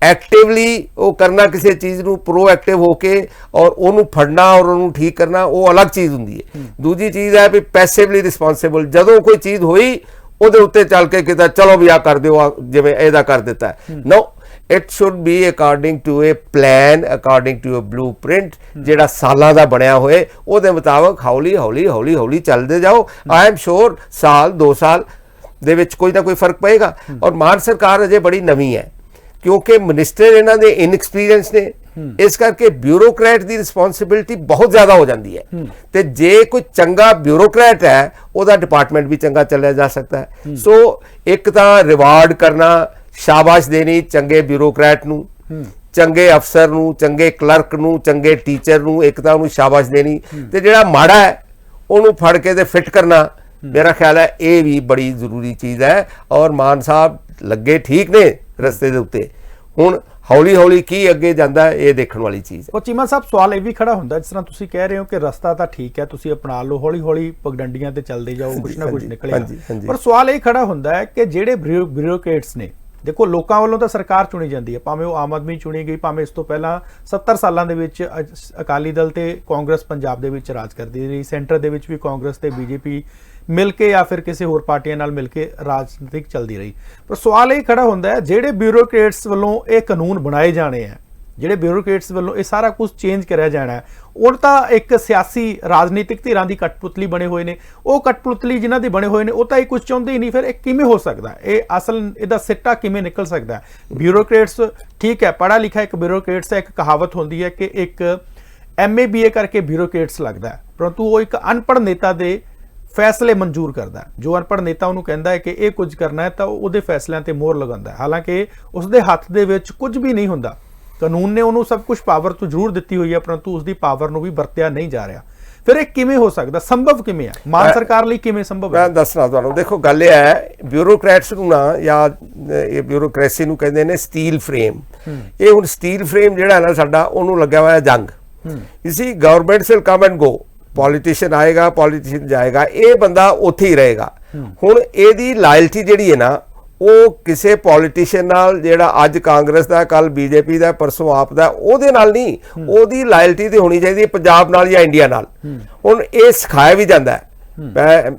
ਐਕਟਿਵਲੀ ਉਹ ਕਰਨਾ ਕਿਸੇ ਚੀਜ਼ ਨੂੰ, ਪ੍ਰੋਐਕਟਿਵ ਹੋ ਕੇ ਔਰ ਉਹਨੂੰ ਫੜਨਾ ਔਰ ਉਹਨੂੰ ਠੀਕ ਕਰਨਾ, ਉਹ ਅਲੱਗ ਚੀਜ਼ ਹੁੰਦੀ ਹੈ। ਦੂਜੀ ਚੀਜ਼ ਹੈ ਵੀ ਪੈਸਿਵਲੀ ਰਿਸਪੌਂਸਿਬਲ, ਜਦੋਂ ਕੋਈ ਚੀਜ਼ ਹੋਈ ਉਹਦੇ ਉੱਤੇ ਚੱਲ ਕੇ ਕਿਤਾ ਚਲੋ ਵੀ ਆ ਕਰ ਦਿਓ, ਜਿਵੇਂ ਇਹਦਾ ਕਰ ਦਿੱਤਾ। No, it should be according to a plan, according to a blueprint, ਜਿਹੜਾ ਸਾਲਾਂ ਦਾ ਬਣਿਆ ਹੋਏ, ਉਹਦੇ ਮੁਤਾਬਕ ਹੌਲੀ ਹੌਲੀ ਹੌਲੀ ਹੌਲੀ ਚੱਲਦੇ ਜਾਓ। ਆਈ ਐਮ ਸ਼ੋਰ ਸਾਲ 2 ਸਾਲ ਦੇ ਵਿੱਚ ਕੋਈ ਨਾ ਕੋਈ ਫਰਕ ਪਏਗਾ। ਔਰ ਮਾਨ ਸਰਕਾਰ ਅਜੇ ਬੜੀ ਨਵੀਂ ਹੈ, ਕਿਉਂਕਿ ਮਿਨਿਸਟਰ ਇਹਨਾਂ ਦੇ ਇਨਐਕਸਪੀਰੀਅੰਸ ਨੇ, ਇਸ ਕਰਕੇ ਬਿਊਰੋਕਰੈਟ ਦੀ ਰਿਸਪੌਂਸਿਬਿਲਿਟੀ ਬਹੁਤ ਜ਼ਿਆਦਾ ਹੋ ਜਾਂਦੀ ਹੈ। ਤੇ ਜੇ ਕੋਈ ਚੰਗਾ ਬਿਊਰੋਕਰੈਟ ਹੈ, ਉਹਦਾ ਡਿਪਾਰਟਮੈਂਟ ਵੀ ਚੰਗਾ ਚੱਲਿਆ ਜਾ ਸਕਦਾ ਹੈ। ਸੋ ਇੱਕ ਤਾਂ ਰਿਵਾਰਡ ਕਰਨਾ, ਸ਼ਾਬਾਸ਼ ਦੇਣੀ ਚੰਗੇ ਬਿਊਰੋਕਰੈਟ ਨੂੰ, ਚੰਗੇ ਅਫਸਰ ਨੂੰ, ਚੰਗੇ ਕਲਰਕ ਨੂੰ, ਚੰਗੇ ਟੀਚਰ ਨੂੰ, ਇੱਕ ਤਾਂ ਉਹਨੂੰ ਸ਼ਾਬਾਸ਼ ਦੇਣੀ, ਤੇ ਜਿਹੜਾ ਮਾੜਾ ਹੈ ਉਹਨੂੰ ਫੜ ਕੇ ਤੇ ਫਿੱਟ ਕਰਨਾ, ਮੇਰਾ ਖਿਆਲ ਹੈ ਇਹ ਵੀ ਬੜੀ ਜ਼ਰੂਰੀ ਚੀਜ਼ ਹੈ। ਔਰ ਮਾਨ ਸਾਹਿਬ ਲੱਗੇ ਠੀਕ ਨੇ ਰਸਤੇ ਦੇ ਉੱਤੇ। ਹੁਣ ਹੌਲੀ ਹੌਲੀ ਕੀ ਅੱਗੇ ਜਾਂਦਾ ਇਹ ਦੇਖਣ ਵਾਲੀ ਚੀਜ਼ ਹੈ। ਉਹ ਚੀਮਾ ਸਾਹਿਬ ਸਵਾਲ ਇਹ ਵੀ ਖੜਾ ਹੁੰਦਾ, ਜਿਸ ਤਰ੍ਹਾਂ ਤੁਸੀਂ ਕਹਿ ਰਹੇ ਹੋ ਕਿ ਰਸਤਾ ਤਾਂ ਠੀਕ ਹੈ, ਤੁਸੀਂ ਅਪਣਾ ਲਓ, ਹੌਲੀ ਹੌਲੀ ਪਗਡੰਡੀਆਂ ਤੇ ਚੱਲਦੇ ਜਾਓ, ਕੁਝ ਨਾ ਕੁਝ ਨਿਕਲੇਗਾ। ਪਰ ਸਵਾਲ ਇਹ ਖੜਾ ਹੁੰਦਾ ਹੈ ਕਿ ਜਿਹੜੇ ਬਿਊਰੋਕਰੇਟਸ ਨੇ, ਦੇਖੋ ਲੋਕਾਂ ਵੱਲੋਂ ਤਾਂ ਸਰਕਾਰ ਚੁਣੀ ਜਾਂਦੀ ਹੈ, ਭਾਵੇਂ ਉਹ ਆਮ ਆਦਮੀ ਚੁਣੀ ਗਈ, ਭਾਵੇਂ ਇਸ ਤੋਂ ਪਹਿਲਾਂ 70 ਸਾਲਾਂ ਦੇ ਵਿੱਚ ਅਕਾਲੀ ਦਲ ਤੇ ਕਾਂਗਰਸ ਪੰਜਾਬ ਦੇ ਵਿੱਚ ਰਾਜ ਕਰਦੀ ਰਹੀ, ਸੈਂਟਰ ਦੇ ਵਿੱਚ ਵੀ ਕਾਂਗਰਸ ਤੇ ਬੀਜੇਪੀ ਮਿਲ ਕੇ ਜਾਂ ਫਿਰ ਕਿਸੇ ਹੋਰ ਪਾਰਟੀਆਂ ਨਾਲ ਮਿਲ ਕੇ ਰਾਜਨੀਤਿਕ ਚੱਲਦੀ ਰਹੀ। ਪਰ ਸਵਾਲ ਇਹ ਖੜਾ ਹੁੰਦਾ ਹੈ, ਜਿਹੜੇ ਬਿਊਰੋਕਰੇਟਸ ਵੱਲੋਂ ਇਹ ਕਾਨੂੰਨ ਬਣਾਏ ਜਾਣੇ ਆ, ਜਿਹੜੇ ਬਿਊਰੋਕਰੇਟਸ ਵੱਲੋਂ ਇਹ ਸਾਰਾ ਕੁਝ ਚੇਂਜ ਕਰਿਆ ਜਾਣਾ ਹੈ, ਉਹ ਤਾਂ ਇੱਕ ਸਿਆਸੀ ਰਾਜਨੀਤਿਕ ਧਿਰਾਂ ਦੀ ਕਠਪੁਤਲੀ ਬਣੇ ਹੋਏ ਨੇ। ਉਹ ਕਠਪੁਤਲੀ ਜਿਨ੍ਹਾਂ ਦੇ ਬਣੇ ਹੋਏ ਨੇ ਉਹ ਤਾਂ ਇਹ ਕੁਝ ਚਾਹੁੰਦੇ ਹੀ ਨਹੀਂ। ਫਿਰ ਇਹ ਕਿਵੇਂ ਹੋ ਸਕਦਾ, ਇਹ ਅਸਲ ਇਹਦਾ ਸਿੱਟਾ ਕਿਵੇਂ ਨਿਕਲ ਸਕਦਾ? ਬਿਊਰੋਕਰੇਟਸ ਠੀਕ ਹੈ, ਪੜ੍ਹਾ ਲਿਖਾ ਇੱਕ ਬਿਊਰੋਕਰੇਟਸ ਹੈ, ਇੱਕ ਕਹਾਵਤ ਹੁੰਦੀ ਹੈ ਕਿ ਇੱਕ MA BA ਕਰਕੇ ਬਿਊਰੋਕਰੇਟਸ ਲੱਗਦਾ ਹੈ, ਪਰੰਤੂ ਉਹ ਇੱਕ ਅਨਪੜ੍ਹ ਨੇਤਾ ਦੇ ਫੈਸਲੇ ਮਨਜ਼ੂਰ ਕਰਦਾ ਹੈ। ਜੋ ਅਨਪੜ੍ਹ ਨੇਤਾ ਉਹਨੂੰ ਕਹਿੰਦਾ ਹੈ ਕਿ ਇਹ ਕੁਝ ਕਰਨਾ ਹੈ ਤਾਂ ਉਹਦੇ ਫੈਸਲਿਆਂ ਤੇ ਮੋਹਰ ਲਗਾਉਂਦਾ ਹੈ, ਹਾਲਾਂਕਿ ਉਸਦੇ ਹੱਥ ਦੇ ਵਿੱਚ ਕੁਝ ਵੀ ਨਹੀਂ ਹੁੰਦਾ। ਕਾਨੂੰਨ ਨੇ ਉਹਨੂੰ ਸਭ ਕੁਝ ਪਾਵਰ ਤੋਂ ਜ਼ਰੂਰ ਦਿੱਤੀ ਹੋਈ ਹੈ, ਪਰੰਤੂ ਉਸਦੀ ਪਾਵਰ ਨੂੰ ਵੀ ਵਰਤਿਆ ਨਹੀਂ ਜਾ ਰਿਹਾ। ਫਿਰ ਇਹ ਕਿਵੇਂ ਹੋ ਸਕਦਾ, ਸੰਭਵ ਕਿਵੇਂ ਹੈ, ਮਾਨ ਸਰਕਾਰ ਲਈ ਕਿਵੇਂ ਸੰਭਵ ਹੈ? ਮੈਂ ਦੱਸਣਾ ਤੁਹਾਨੂੰ, ਦੇਖੋ ਗੱਲ ਇਹ ਹੈ, ਬਿਊਰੋਕਰੈਟਸ ਨੂੰ ਨਾ, ਜਾਂ ਇਹ ਬਿਊਰੋਕ੍ਰੇਸੀ ਨੂੰ ਕਹਿੰਦੇ ਨੇ ਸਟੀਲ ਫਰੇਮ। ਇਹ ਹੁਣ ਸਟੀਲ ਫਰੇਮ ਜਿਹੜਾ ਨਾ ਸਾਡਾ, ਉਹਨੂੰ ਲੱਗਿਆ ਹੋਇਆ ਜੰਗ। ਇਸੀ government will come and go, politician ਆਏਗਾ, ਪੋਲੀਟੀਸ਼ੀਅਨ ਜਾਏਗਾ, ਇਹ ਬੰਦਾ ਉੱਥੇ ਹੀ ਰਹੇਗਾ। ਹੁਣ ਇਹਦੀ ਲਾਇਲਟੀ ਜਿਹੜੀ ਹੈ ਨਾ, ਉਹ ਕਿਸੇ ਪੋਲੀਟੀਸ਼ੀਅਨ ਨਾਲ ਜਿਹੜਾ ਅੱਜ ਕਾਂਗਰਸ ਦਾ, ਕੱਲ ਬੀਜੇਪੀ ਦਾ, ਪਰਸੋਂ ਆਪ ਦਾ, ਉਹਦੇ ਨਾਲ ਨਹੀਂ, ਉਹਦੀ ਲਾਇਲਟੀ ਤੇ ਹੋਣੀ ਚਾਹੀਦੀ ਹੈ ਪੰਜਾਬ ਨਾਲ ਜਾਂ ਇੰਡੀਆ ਨਾਲ। ਹੁਣ ਇਹ ਸਿਖਾਇਆ ਵੀ ਜਾਂਦਾ ਹੈ। ਮੈਂ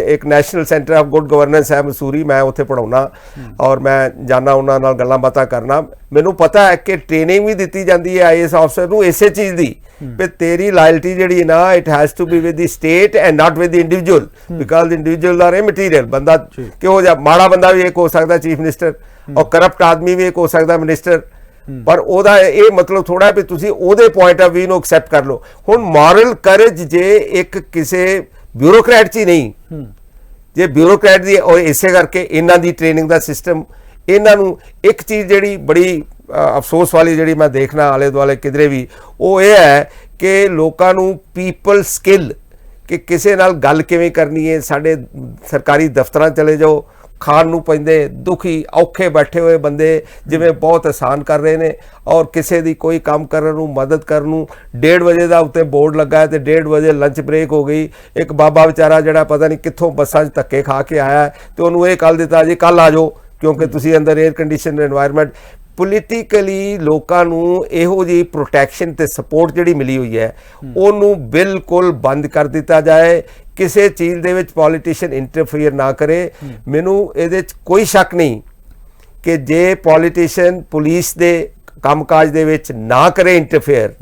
ਇੱਕ national centre of good governance ਹੈ ਮਸੂਰੀ, ਮੈਂ ਉੱਥੇ ਪੜਾਉਣਾ ਔਰ ਮੈਂ ਜਾਣਾ, ਉਹਨਾਂ ਨਾਲ ਗੱਲਾਂ ਬਾਤਾਂ ਕਰਨਾ। ਮੈਨੂੰ ਪਤਾ ਹੈ ਕਿ ਟ੍ਰੇਨਿੰਗ ਵੀ ਦਿੱਤੀ ਜਾਂਦੀ ਹੈ IAS ਅਫਸਰ ਨੂੰ ਇਸੇ ਚੀਜ਼ ਦੀ, ਕਿ ਤੇਰੀ ਲਾਇਲਟੀ ਜਿਹੜੀ ਨਾ, it has to be with the state and not with the individual, because the individual are immaterial. ਬੰਦਾ ਕਿਹੋ ਜਿਹਾ ਮਾੜਾ ਬੰਦਾ ਵੀ ਇੱਕ ਹੋ ਸਕਦਾ ਚੀਫ ਮਿਨਿਸਟਰ, ਔਰ ਕਰਪਟ ਆਦਮੀ ਵੀ ਇੱਕ ਹੋ ਸਕਦਾ ਮਿਨਿਸਟਰ, ਪਰ ਉਹਦਾ ਇਹ ਮਤਲਬ ਥੋੜਾ ਵੀ ਤੁਸੀਂ ਉਹਦੇ ਪੁਆਇੰਟ ਆਫ ਵਿਊ ਨੂੰ ਐਕਸੈਪਟ ਕਰ ਲਓ। ਹੁਣ ਮੋਰਲ ਕਰੇਜ ਜੇ ਇੱਕ ਕਿਸੇ ਬਿਊਰੋਕਰੈਟ 'ਚ ਹੀ ਨਹੀਂ, ਜੇ ਬਿਊਰੋਕਰੈਟ ਦੀ, ਔਰ ਇਸੇ ਕਰਕੇ ਇਹਨਾਂ ਦੀ ਟ੍ਰੇਨਿੰਗ ਦਾ ਸਿਸਟਮ, ਇਹਨਾਂ ਨੂੰ ਇੱਕ ਚੀਜ਼ ਜਿਹੜੀ ਬੜੀ ਅਫਸੋਸ ਵਾਲੀ ਜਿਹੜੀ ਮੈਂ ਦੇਖਣਾ ਆਲੇ ਦੁਆਲੇ ਕਿਧਰੇ ਵੀ, ਉਹ ਇਹ ਹੈ ਕਿ ਲੋਕਾਂ ਨੂੰ ਪੀਪਲ ਸਕਿੱਲ, ਕਿ ਕਿਸੇ ਨਾਲ ਗੱਲ ਕਿਵੇਂ ਕਰਨੀ ਹੈ। ਸਾਡੇ ਸਰਕਾਰੀ ਦਫ਼ਤਰਾਂ ਚਲੇ ਜਾਓ, ਖਾਣ ਨੂੰ ਪੈਂਦੇ ਦੁਖੀ ਔਖੇ ਬੈਠੇ ਹੋਏ ਬੰਦੇ ਜਿਵੇਂ ਬਹੁਤ ਆਸਾਨ ਕਰ ਰਹੇ ਨੇ, ਔਰ ਕਿਸੇ ਦੀ ਕੋਈ ਕੰਮ ਕਰਨ ਨੂੰ, ਮਦਦ ਕਰਨ ਨੂੰ 1:30 ਵਜੇ ਦਾ ਉੱਤੇ ਬੋਰਡ ਲੱਗਾ ਹੈ ਤੇ 1:30 ਵਜੇ ਲੰਚ ਬ੍ਰੇਕ ਹੋ ਗਈ। ਇੱਕ ਬਾਬਾ ਵਿਚਾਰਾ ਜਿਹੜਾ ਪਤਾ ਨਹੀਂ ਕਿੱਥੋਂ ਬੱਸਾਂ 'ਚ ਧੱਕੇ ਖਾ ਕੇ ਆਇਆ ਤੇ ਉਹਨੂੰ ਇਹ ਕੱਲ ਦਿੱਤਾ ਜੀ ਕੱਲ ਆ ਜਾਓ, ਕਿਉਂਕਿ ਤੁਸੀਂ ਅੰਦਰ 에ਅਰ ਕੰਡੀਸ਼ਨ এনवायरमेंट। ਪੋਲੀਟੀਕਲੀ ਲੋਕਾਂ ਨੂੰ ਇਹੋ ਜਿਹੀ ਪ੍ਰੋਟੈਕਸ਼ਨ ਤੇ ਸਪੋਰਟ ਜਿਹੜੀ ਮਿਲੀ ਹੋਈ ਹੈ, ਉਹਨੂੰ ਬਿਲਕੁਲ ਬੰਦ ਕਰ ਦਿੱਤਾ ਜਾਏ। ਕਿਸੇ ਚੀਜ਼ ਦੇ ਵਿੱਚ ਪੋਲੀਟੀਸ਼ੀਅਨ ਇੰਟਰਫੀਅਰ ਨਾ ਕਰੇ। ਮੈਨੂੰ ਇਹਦੇ 'ਚ ਕੋਈ ਸ਼ੱਕ ਨਹੀਂ ਕਿ ਜੇ ਪੋਲੀਟੀਸ਼ੀਅਨ ਪੁਲਿਸ ਦੇ ਕੰਮਕਾਜ ਦੇ ਵਿੱਚ ਨਾ ਕਰੇ ਇੰਟਰਫੇਅਰ,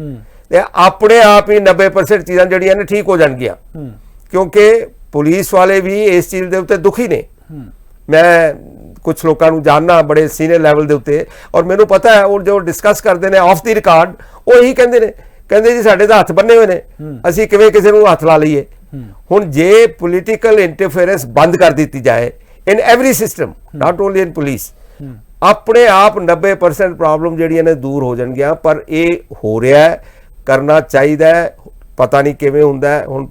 ਤੇ ਆਪਣੇ ਆਪ ਹੀ 90% ਚੀਜ਼ਾਂ ਜਿਹੜੀਆਂ ਨੇ ਠੀਕ ਹੋ ਜਾਣਗੀਆਂ, ਕਿਉਂਕਿ ਪੁਲਿਸ ਵਾਲੇ ਵੀ ਇਸ ਚੀਜ਼ ਦੇ ਉੱਤੇ ਦੁਖੀ ਨੇ। ਮੈਂ ਕੁਝ ਲੋਕਾਂ ਨੂੰ ਜਾਣਨਾ ਬੜੇ ਸੀਨੀਅਰ ਲੈਵਲ ਦੇ ਉੱਤੇ, ਔਰ ਮੈਨੂੰ ਪਤਾ ਹੈ ਉਹ ਜੋ ਡਿਸਕਸ ਕਰਦੇ ਨੇ ਆਫ ਦੀ ਰਿਕਾਰਡ, ਉਹ ਇਹੀ ਕਹਿੰਦੇ ਨੇ, ਕਹਿੰਦੇ ਜੀ ਸਾਡੇ ਤਾਂ ਹੱਥ ਬੰਨੇ ਹੋਏ ਨੇ, ਅਸੀਂ ਕਿਵੇਂ ਕਿਸੇ ਨੂੰ ਹੱਥ ਲਾ ਲਈਏ। ਹੁਣ ਜੇ ਪੋਲੀਟੀਕਲ ਇੰਟਰਫੇਰੈਂਸ ਬੰਦ ਕਰ ਦਿੱਤੀ ਜਾਏ ਇਨ every system, not only in police, ਆਪਣੇ ਆਪ 90% ਪ੍ਰੋਬਲਮ ਜਿਹੜੀਆਂ ਨੇ ਦੂਰ ਹੋ ਜਾਣਗੀਆਂ। ਪਰ ਇਹ ਹੋ ਰਿਹਾ ਹੈ, ਕਰਨਾ ਚਾਹੀਦਾ ਹੈ, ਪਤਾ ਨਹੀਂ ਕਿਵੇਂ ਹੁੰਦਾ ਹੈ। ਹੁਣ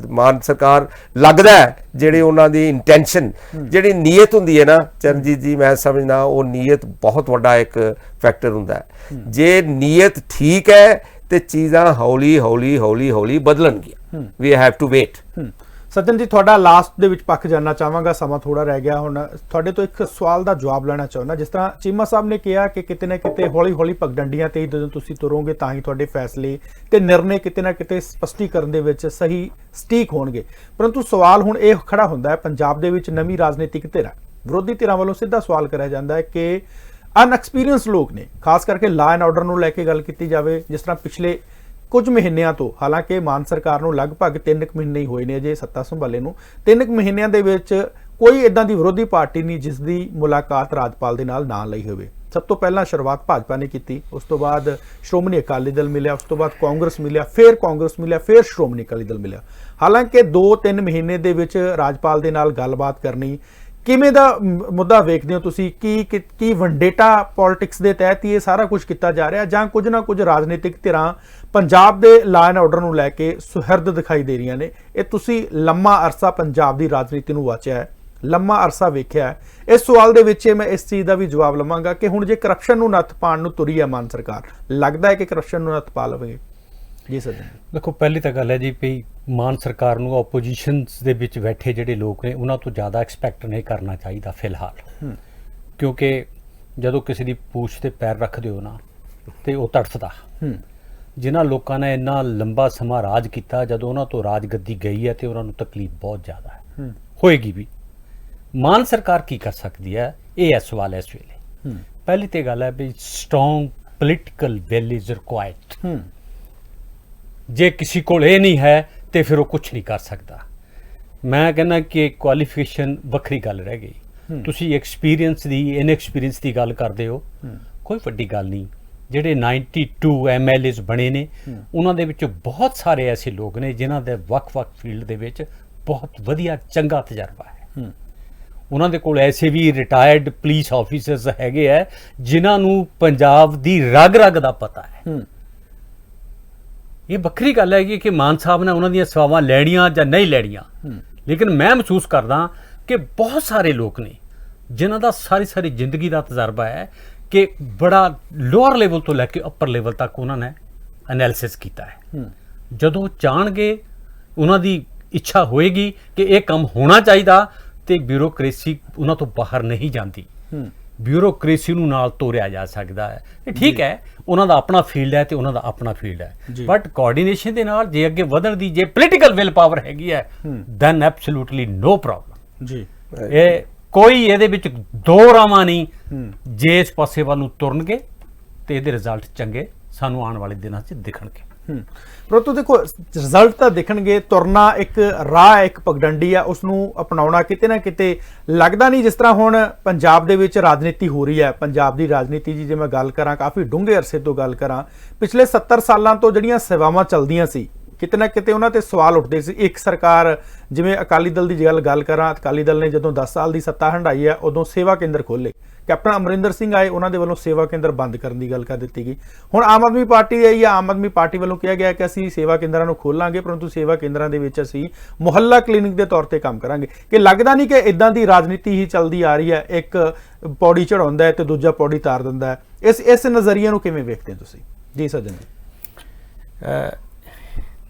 ਮਾਨ ਸਰਕਾਰ ਲੱਗਦਾ ਹੈ ਜਿਹੜੇ ਉਹਨਾਂ ਦੀ ਇੰਟੈਂਸ਼ਨ, ਜਿਹੜੀ ਨੀਅਤ ਹੁੰਦੀ ਹੈ ਨਾ ਚਰਨਜੀਤ ਜੀ, ਮੈਂ ਸਮਝਦਾ ਉਹ ਨੀਅਤ ਬਹੁਤ ਵੱਡਾ ਇੱਕ ਫੈਕਟਰ ਹੁੰਦਾ ਹੈ। ਜੇ ਨੀਅਤ ਠੀਕ ਹੈ ਤੇ ਚੀਜ਼ਾਂ ਹੌਲੀ ਹੌਲੀ ਹੌਲੀ ਹੌਲੀ ਬਦਲਣਗੀਆਂ। We have to wait. Sajjan ji, ਤੁਹਾਡਾ ਲਾਸਟ ਦੇ ਵਿੱਚ ਪੱਖ ਜਾਨਣਾ ਚਾਹਾਂਗਾ, ਸਮਾਂ ਥੋੜਾ ਰਹਿ ਗਿਆ। ਹੁਣ ਤੁਹਾਡੇ ਤੋਂ ਇੱਕ ਸਵਾਲ ਦਾ ਜਵਾਬ ਲੈਣਾ ਚਾਹੁੰਦਾ। ਜਿਸ ਤਰ੍ਹਾਂ ਚੀਮਾ ਸਾਹਿਬ ਨੇ ਕਿਹਾ ਕਿ ਕਿਤੇ ਨਾ ਕਿਤੇ ਹੌਲੀ ਹੌਲੀ ਪਗਡੰਡੀਆਂ ਤੇ ਜਦੋਂ ਤੁਸੀਂ ਤੁਰੋਗੇ ਤਾਂ ਹੀ ਤੁਹਾਡੇ ਫੈਸਲੇ ਤੇ ਨਿਰਣੇ ਕਿਤੇ ਨਾ ਕਿਤੇ ਸਪਸ਼ਟੀਕਰਨ ਦੇ ਵਿੱਚ ਸਹੀ ਸਟੀਕ ਹੋਣਗੇ। ਪਰੰਤੂ ਸਵਾਲ ਹੁਣ ਇਹ ਖੜਾ ਹੁੰਦਾ ਹੈ, ਪੰਜਾਬ ਦੇ ਵਿੱਚ ਨਵੀਂ ਰਾਜਨੀਤਿਕ ਧਿਰਾਂ, ਵਿਰੋਧੀ ਧਿਰਾਂ ਵੱਲੋਂ ਸਿੱਧਾ ਸਵਾਲ ਕਰਿਆ ਜਾਂਦਾ ਹੈ ਕਿ ਅਨਐਕਸਪੀਰੀਅੰਸ ਲੋਕ ਨੇ, ਖਾਸ ਕਰਕੇ ਲਾ ਐਂਡ ਆਰਡਰ ਨੂੰ ਲੈ ਕੇ ਗੱਲ ਕੀਤੀ ਜਾਵੇ। ਜਿਸ ਤਰ੍ਹਾਂ ਪਿਛਲੇ ਕੁਝ ਮਹੀਨਿਆਂ ਤੋਂ, ਹਾਲਾਂਕਿ ਮਾਨ ਸਰਕਾਰ ਨੂੰ ਲਗਭਗ 3 ਮਹੀਨੇ ਹੀ ਹੋਏ ਨੇ ਅਜੇ ਸੱਤਾ ਸੰਭਾਲੇ ਨੂੰ, 3 ਮਹੀਨਿਆਂ ਦੇ ਵਿੱਚ ਕੋਈ ਇਦਾਂ ਦੀ ਵਿਰੋਧੀ ਪਾਰਟੀ ਨਹੀਂ ਜਿਸ ਦੀ ਮੁਲਾਕਾਤ ਰਾਜਪਾਲ ਦੇ ਨਾਲ ਨਾ ਲਈ ਹੋਵੇ। ਸਭ ਤੋਂ ਪਹਿਲਾਂ ਸ਼ੁਰੂਆਤ ਭਾਜਪਾ ਨੇ ਕੀਤੀ, ਉਸ ਤੋਂ ਬਾਅਦ ਸ਼੍ਰੋਮਣੀ ਅਕਾਲੀ ਦਲ ਮਿਲਿਆ, ਉਸ ਤੋਂ ਬਾਅਦ ਕਾਂਗਰਸ ਮਿਲਿਆ, ਫਿਰ ਕਾਂਗਰਸ ਮਿਲਿਆ, ਫਿਰ ਸ਼੍ਰੋਮਣੀ ਅਕਾਲੀ ਦਲ ਮਿਲਿਆ। ਹਾਲਾਂਕਿ 2-3 ਮਹੀਨੇ ਦੇ ਵਿੱਚ ਰਾਜਪਾਲ ਦੇ ਨਾਲ ਗੱਲਬਾਤ ਕਰਨੀ ਕਿਵੇਂ ਦਾ ਮੁੱਦਾ ਵੇਖਦੇ ਹੋ ਤੁਸੀਂ? ਕੀ ਵੰਡੇਟਾ ਪੋਲਿਟਿਕਸ ਦੇ ਤਹਿਤ ਹੀ ਇਹ ਸਾਰਾ ਕੁਝ ਕੀਤਾ ਜਾ ਰਿਹਾ, ਜਾਂ ਕੁਝ ਨਾ ਕੁਝ ਰਾਜਨੀਤਿਕ ਧਿਰਾਂ ਪੰਜਾਬ ਦੇ ਲਾ ਐਂਡ ਆਰਡਰ ਨੂੰ ਲੈ ਕੇ ਸੁਹਿਰਦ ਦਿਖਾਈ ਦੇ ਰਹੀਆਂ ਨੇ? ਇਹ ਤੁਸੀਂ ਲੰਮਾ ਅਰਸਾ ਪੰਜਾਬ ਦੀ ਰਾਜਨੀਤੀ ਨੂੰ ਵਾਚਿਆ ਹੈ, ਲੰਮਾ ਅਰਸਾ ਵੇਖਿਆ ਹੈ। ਇਸ ਸਵਾਲ ਦੇ ਵਿੱਚ ਮੈਂ ਇਸ ਚੀਜ਼ ਦਾ ਵੀ ਜਵਾਬ ਲਵਾਂਗਾ ਕਿ ਹੁਣ ਜੇ ਕਰਪਸ਼ਨ ਨੂੰ ਨੱਥ ਪਾਉਣ ਨੂੰ ਤੁਰੀ ਹੈ ਮਾਨ ਸਰਕਾਰ, ਲੱਗਦਾ ਹੈ ਕਿ ਕਰਪਸ਼ਨ ਨੂੰ ਨੱਥ ਪਾ ਲਵੇਗੀ? ਜੀ ਸੱਜਣ ਜੀ। ਦੇਖੋ, ਪਹਿਲੀ ਤਾਂ ਗੱਲ ਹੈ ਜੀ ਵੀ ਮਾਨ ਸਰਕਾਰ ਨੂੰ ਆਪੋਜੀਸ਼ਨਸ ਦੇ ਵਿੱਚ ਬੈਠੇ ਜਿਹੜੇ ਲੋਕ ਨੇ ਉਹਨਾਂ ਤੋਂ ਜ਼ਿਆਦਾ ਐਕਸਪੈਕਟ ਨਹੀਂ ਕਰਨਾ ਚਾਹੀਦਾ ਫਿਲਹਾਲ, ਕਿਉਂਕਿ ਜਦੋਂ ਕਿਸੇ ਦੀ ਪੂਛ ਤੇ ਪੈਰ ਰੱਖਦੇ ਹੋ ਨਾ ਤੇ ਉਹ ਤੜਫਦਾ। ਜਿਨ੍ਹਾਂ ਲੋਕਾਂ ਨੇ ਇੰਨਾ ਲੰਬਾ ਸਮਾਂ ਰਾਜ ਕੀਤਾ, ਜਦੋਂ ਉਹਨਾਂ ਤੋਂ ਰਾਜਗੱਦੀ ਗਈ ਹੈ ਤੇ ਉਹਨਾਂ ਨੂੰ ਤਕਲੀਫ ਬਹੁਤ ਜ਼ਿਆਦਾ ਹੈ, ਹੋਏਗੀ ਵੀ। ਮਾਨ ਸਰਕਾਰ ਕੀ ਕਰ ਸਕਦੀ ਹੈ, ਇਹ ਹੈ ਸਵਾਲ ਇਸ ਵੇਲੇ। ਪਹਿਲੀ ਤੇ ਗੱਲ ਹੈ ਵੀ strong political will is required. ਜੇ ਕਿਸੇ ਕੋਲ ਇਹ ਨਹੀਂ ਹੈ ਤੇ ਫਿਰ ਉਹ ਕੁਝ ਨਹੀਂ ਕਰ ਸਕਦਾ। ਮੈਂ ਕਹਿੰਦਾ ਕਿ ਕੁਆਲੀਫਿਕੇਸ਼ਨ ਵੱਖਰੀ ਗੱਲ ਰਹਿ ਗਈ। ਤੁਸੀਂ ਐਕਸਪੀਰੀਅੰਸ ਦੀ, ਇਨਐਕਸਪੀਰੀਅੰਸ ਦੀ ਗੱਲ ਕਰਦੇ ਹੋ, ਕੋਈ ਵੱਡੀ ਗੱਲ ਨਹੀਂ। ਜਿਹੜੇ 92 MLAs ਬਣੇ ਨੇ, ਉਹਨਾਂ ਦੇ ਵਿੱਚ ਬਹੁਤ ਸਾਰੇ ਐਸੇ ਲੋਕ ਨੇ ਜਿਨ੍ਹਾਂ ਦੇ ਵੱਖ-ਵੱਖ ਫੀਲਡ ਦੇ ਵਿੱਚ ਬਹੁਤ ਵਧੀਆ ਚੰਗਾ ਤਜਰਬਾ ਹੈ। ਉਹਨਾਂ ਦੇ ਕੋਲ ਐਸੇ ਵੀ ਰਿਟਾਇਰਡ ਪੁਲਿਸ ਆਫੀਸਰਸ ਹੈਗੇ ਆ ਜਿਨ੍ਹਾਂ ਨੂੰ ਪੰਜਾਬ ਦੀ ਰਗ-ਰਗ ਦਾ ਪਤਾ ਹੈ। ਇਹ ਵੱਖਰੀ ਗੱਲ ਹੈਗੀ ਕਿ ਮਾਨ ਸਾਹਿਬ ਨੇ ਉਹਨਾਂ ਦੀਆਂ ਸੇਵਾਵਾਂ ਲੈਣੀਆਂ ਜਾਂ ਨਹੀਂ ਲੈਣੀਆਂ, ਲੇਕਿਨ ਮੈਂ ਮਹਿਸੂਸ ਕਰਦਾ ਕਿ ਬਹੁਤ ਸਾਰੇ ਲੋਕ ਨੇ ਜਿਨ੍ਹਾਂ ਦਾ ਸਾਰੀ ਜ਼ਿੰਦਗੀ ਦਾ ਤਜਰਬਾ ਹੈ ਕਿ ਬੜਾ ਲੋਅਰ ਲੈਵਲ ਤੋਂ ਲੈ ਕੇ ਅੱਪਰ ਲੈਵਲ ਤੱਕ ਉਹਨਾਂ ਨੇ ਐਨਾਲਿਸਿਸ ਕੀਤਾ ਹੈ। ਜਦੋਂ ਚਾਹਣਗੇ, ਉਹਨਾਂ ਦੀ ਇੱਛਾ ਹੋਏਗੀ ਕਿ ਇਹ ਕੰਮ ਹੋਣਾ ਚਾਹੀਦਾ, ਤੇ ਬਿਊਰੋਕ੍ਰੇਸੀ ਉਹਨਾਂ ਤੋਂ ਬਾਹਰ ਨਹੀਂ ਜਾਂਦੀ। ਬਿਊਰੋਕ੍ਰੇਸੀ ਨੂੰ ਨਾਲ ਤੋਰਿਆ ਜਾ ਸਕਦਾ ਹੈ। ਇਹ ਠੀਕ ਹੈ, ਉਹਨਾਂ ਦਾ ਆਪਣਾ ਫੀਲਡ ਹੈ ਤੇ ਉਹਨਾਂ ਦਾ ਆਪਣਾ ਫੀਲਡ ਹੈ, ਬਟ ਕੋਆਰਡੀਨੇਸ਼ਨ ਦੇ ਨਾਲ ਜੇ ਅੱਗੇ ਵਧਣ ਦੀ ਜੇ ਪੋਲੀਟੀਕਲ ਵਿਲ ਪਾਵਰ ਹੈਗੀ ਹੈ, ਦੈਨ ਐਬਸੋਲੂਟਲੀ ਨੋ ਪ੍ਰੋਬਲਮ ਜੀ। ਇਹ ਕੋਈ ਇਹਦੇ ਵਿੱਚ ਦੋ ਰਾਵਾਂ ਨਹੀਂ। ਜੇ ਇਸ ਪਾਸੇ ਵੱਲ ਨੂੰ ਤੁਰਨਗੇ ਤੇ ਇਹਦੇ ਰਿਜ਼ਲਟ ਚੰਗੇ ਸਾਨੂੰ ਆਉਣ ਵਾਲੇ ਦਿਨਾਂ 'ਚ ਦਿਖਣਗੇ। ਪਰੰਤੂ ਦੇਖੋ, ਰਿਜ਼ਲਟ ਤਾਂ ਦਿਖਣਗੇ, ਤੁਰਨਾ ਇੱਕ ਰਾਹ, ਇੱਕ ਪਗਡੰਡੀ ਆ, ਉਸ ਨੂੰ ਅਪਣਾਉਣਾ ਕਿਤੇ ਨਾ ਕਿਤੇ ਲੱਗਦਾ ਨਹੀਂ। ਜਿਸ ਤਰ੍ਹਾਂ ਹੁਣ ਪੰਜਾਬ ਦੇ ਵਿੱਚ ਰਾਜਨੀਤੀ ਹੋ ਰਹੀ ਹੈ, ਪੰਜਾਬ ਦੀ ਰਾਜਨੀਤੀ ਜੀ ਜੇ ਮੈਂ ਗੱਲ ਕਰਾਂ, ਕਾਫੀ ਡੂੰਘੇ ਅਰਸੇ ਤੋਂ ਗੱਲ ਕਰਾਂ, ਪਿਛਲੇ 70 ਸਾਲਾਂ ਤੋਂ ਜਿਹੜੀਆਂ ਸੇਵਾਵਾਂ ਚੱਲਦੀਆਂ ਸੀ, ਕਿਤੇ ਨਾ ਕਿਤੇ ਉਹਨਾਂ ਤੇ ਸਵਾਲ ਉੱਠਦੇ ਸੀ। ਇੱਕ ਸਰਕਾਰ, ਜਿਵੇਂ ਅਕਾਲੀ ਦਲ ਦੀ ਗੱਲ ਕਰਾਂ, ਅਕਾਲੀ ਦਲ ਨੇ ਜਦੋਂ 10 ਸਾਲ ਦੀ ਸੱਤਾ ਹੰਢਾਈ ਹੈ, ਉਦੋਂ ਸੇਵਾ ਕੇਂਦਰ ਖੋਲ੍ਹੇ। ਕੈਪਟਨ ਅਮਰਿੰਦਰ ਸਿੰਘ ਆਏ, ਉਹਨਾਂ ਦੇ ਵੱਲੋਂ ਸੇਵਾ ਕੇਂਦਰ ਬੰਦ ਕਰਨ ਦੀ ਗੱਲ ਕਰ ਦਿੱਤੀ ਗਈ। ਹੁਣ ਆਮ ਆਦਮੀ ਪਾਰਟੀ ਆਈ ਹੈ, ਆਮ ਆਦਮੀ ਪਾਰਟੀ ਵੱਲੋਂ ਕਿਹਾ ਗਿਆ ਕਿ ਅਸੀਂ ਸੇਵਾ ਕੇਂਦਰਾਂ ਨੂੰ ਖੋਲਾਂਗੇ, ਪਰੰਤੂ ਸੇਵਾ ਕੇਂਦਰਾਂ ਦੇ ਵਿੱਚ ਅਸੀਂ ਮੁਹੱਲਾ ਕਲੀਨਿਕ ਦੇ ਤੌਰ ਤੇ ਕੰਮ ਕਰਾਂਗੇ। ਕਿ ਲੱਗਦਾ ਨਹੀਂ ਕਿ ਇਦਾਂ ਦੀ ਰਾਜਨੀਤੀ ਹੀ ਚੱਲਦੀ ਆ ਰਹੀ ਹੈ, ਇੱਕ ਪੌੜੀ ਚੜਾਉਂਦਾ ਹੈ ਤੇ ਦੂਜਾ ਪੌੜੀ ਤਾਰ ਦਿੰਦਾ ਹੈ। ਇਸ ਨਜ਼ਰੀਏ ਨੂੰ ਕਿਵੇਂ ਵੇਖਦੇ ਹੋ ਤੁਸੀਂ? ਜੀ ਸੱਜਣ ਜੀ।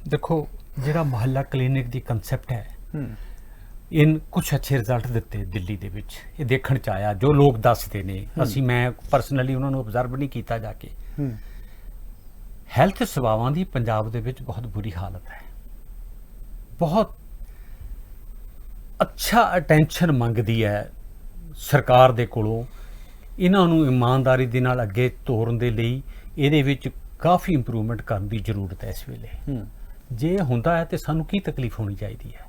ਦੇਖੋ, ਜਿਹੜਾ ਮੁਹੱਲਾ ਕਲੀਨਿਕ ਦੀ ਕਨਸੈਪਟ ਹੈ, ਇਨ ਕੁਝ ਅੱਛੇ ਰਿਜ਼ਲਟ ਦਿੱਤੇ ਦਿੱਲੀ ਦੇ ਵਿੱਚ। ਇਹ ਦੇਖਣ ਚ ਆਇਆ, ਜੋ ਲੋਕ ਦੱਸਦੇ ਨੇ, ਮੈਂ ਪਰਸਨਲੀ ਉਹਨਾਂ ਨੂੰ ਆਬਜ਼ਰਵ ਨਹੀਂ ਕੀਤਾ ਜਾ ਕੇ। ਹੈਲਥ ਸੇਵਾਵਾਂ ਦੀ ਪੰਜਾਬ ਦੇ ਵਿੱਚ ਬਹੁਤ ਬੁਰੀ ਹਾਲਤ ਹੈ, ਬਹੁਤ ਅੱਛਾ ਅਟੈਂਸ਼ਨ ਮੰਗਦੀ ਹੈ ਸਰਕਾਰ ਦੇ ਕੋਲੋਂ। ਇਹਨਾਂ ਨੂੰ ਇਮਾਨਦਾਰੀ ਦੇ ਨਾਲ ਅੱਗੇ ਤੋਰਨ ਦੇ ਲਈ ਇਹਦੇ ਵਿੱਚ ਕਾਫੀ ਇੰਪਰੂਵਮੈਂਟ ਕਰਨ ਦੀ ਜ਼ਰੂਰਤ ਹੈ ਇਸ ਵੇਲੇ। ਜੇ ਹੁੰਦਾ ਹੈ ਤੇ ਸਾਨੂੰ ਕੀ ਤਕਲੀਫ ਹੋਣੀ ਚਾਹੀਦੀ ਹੈ?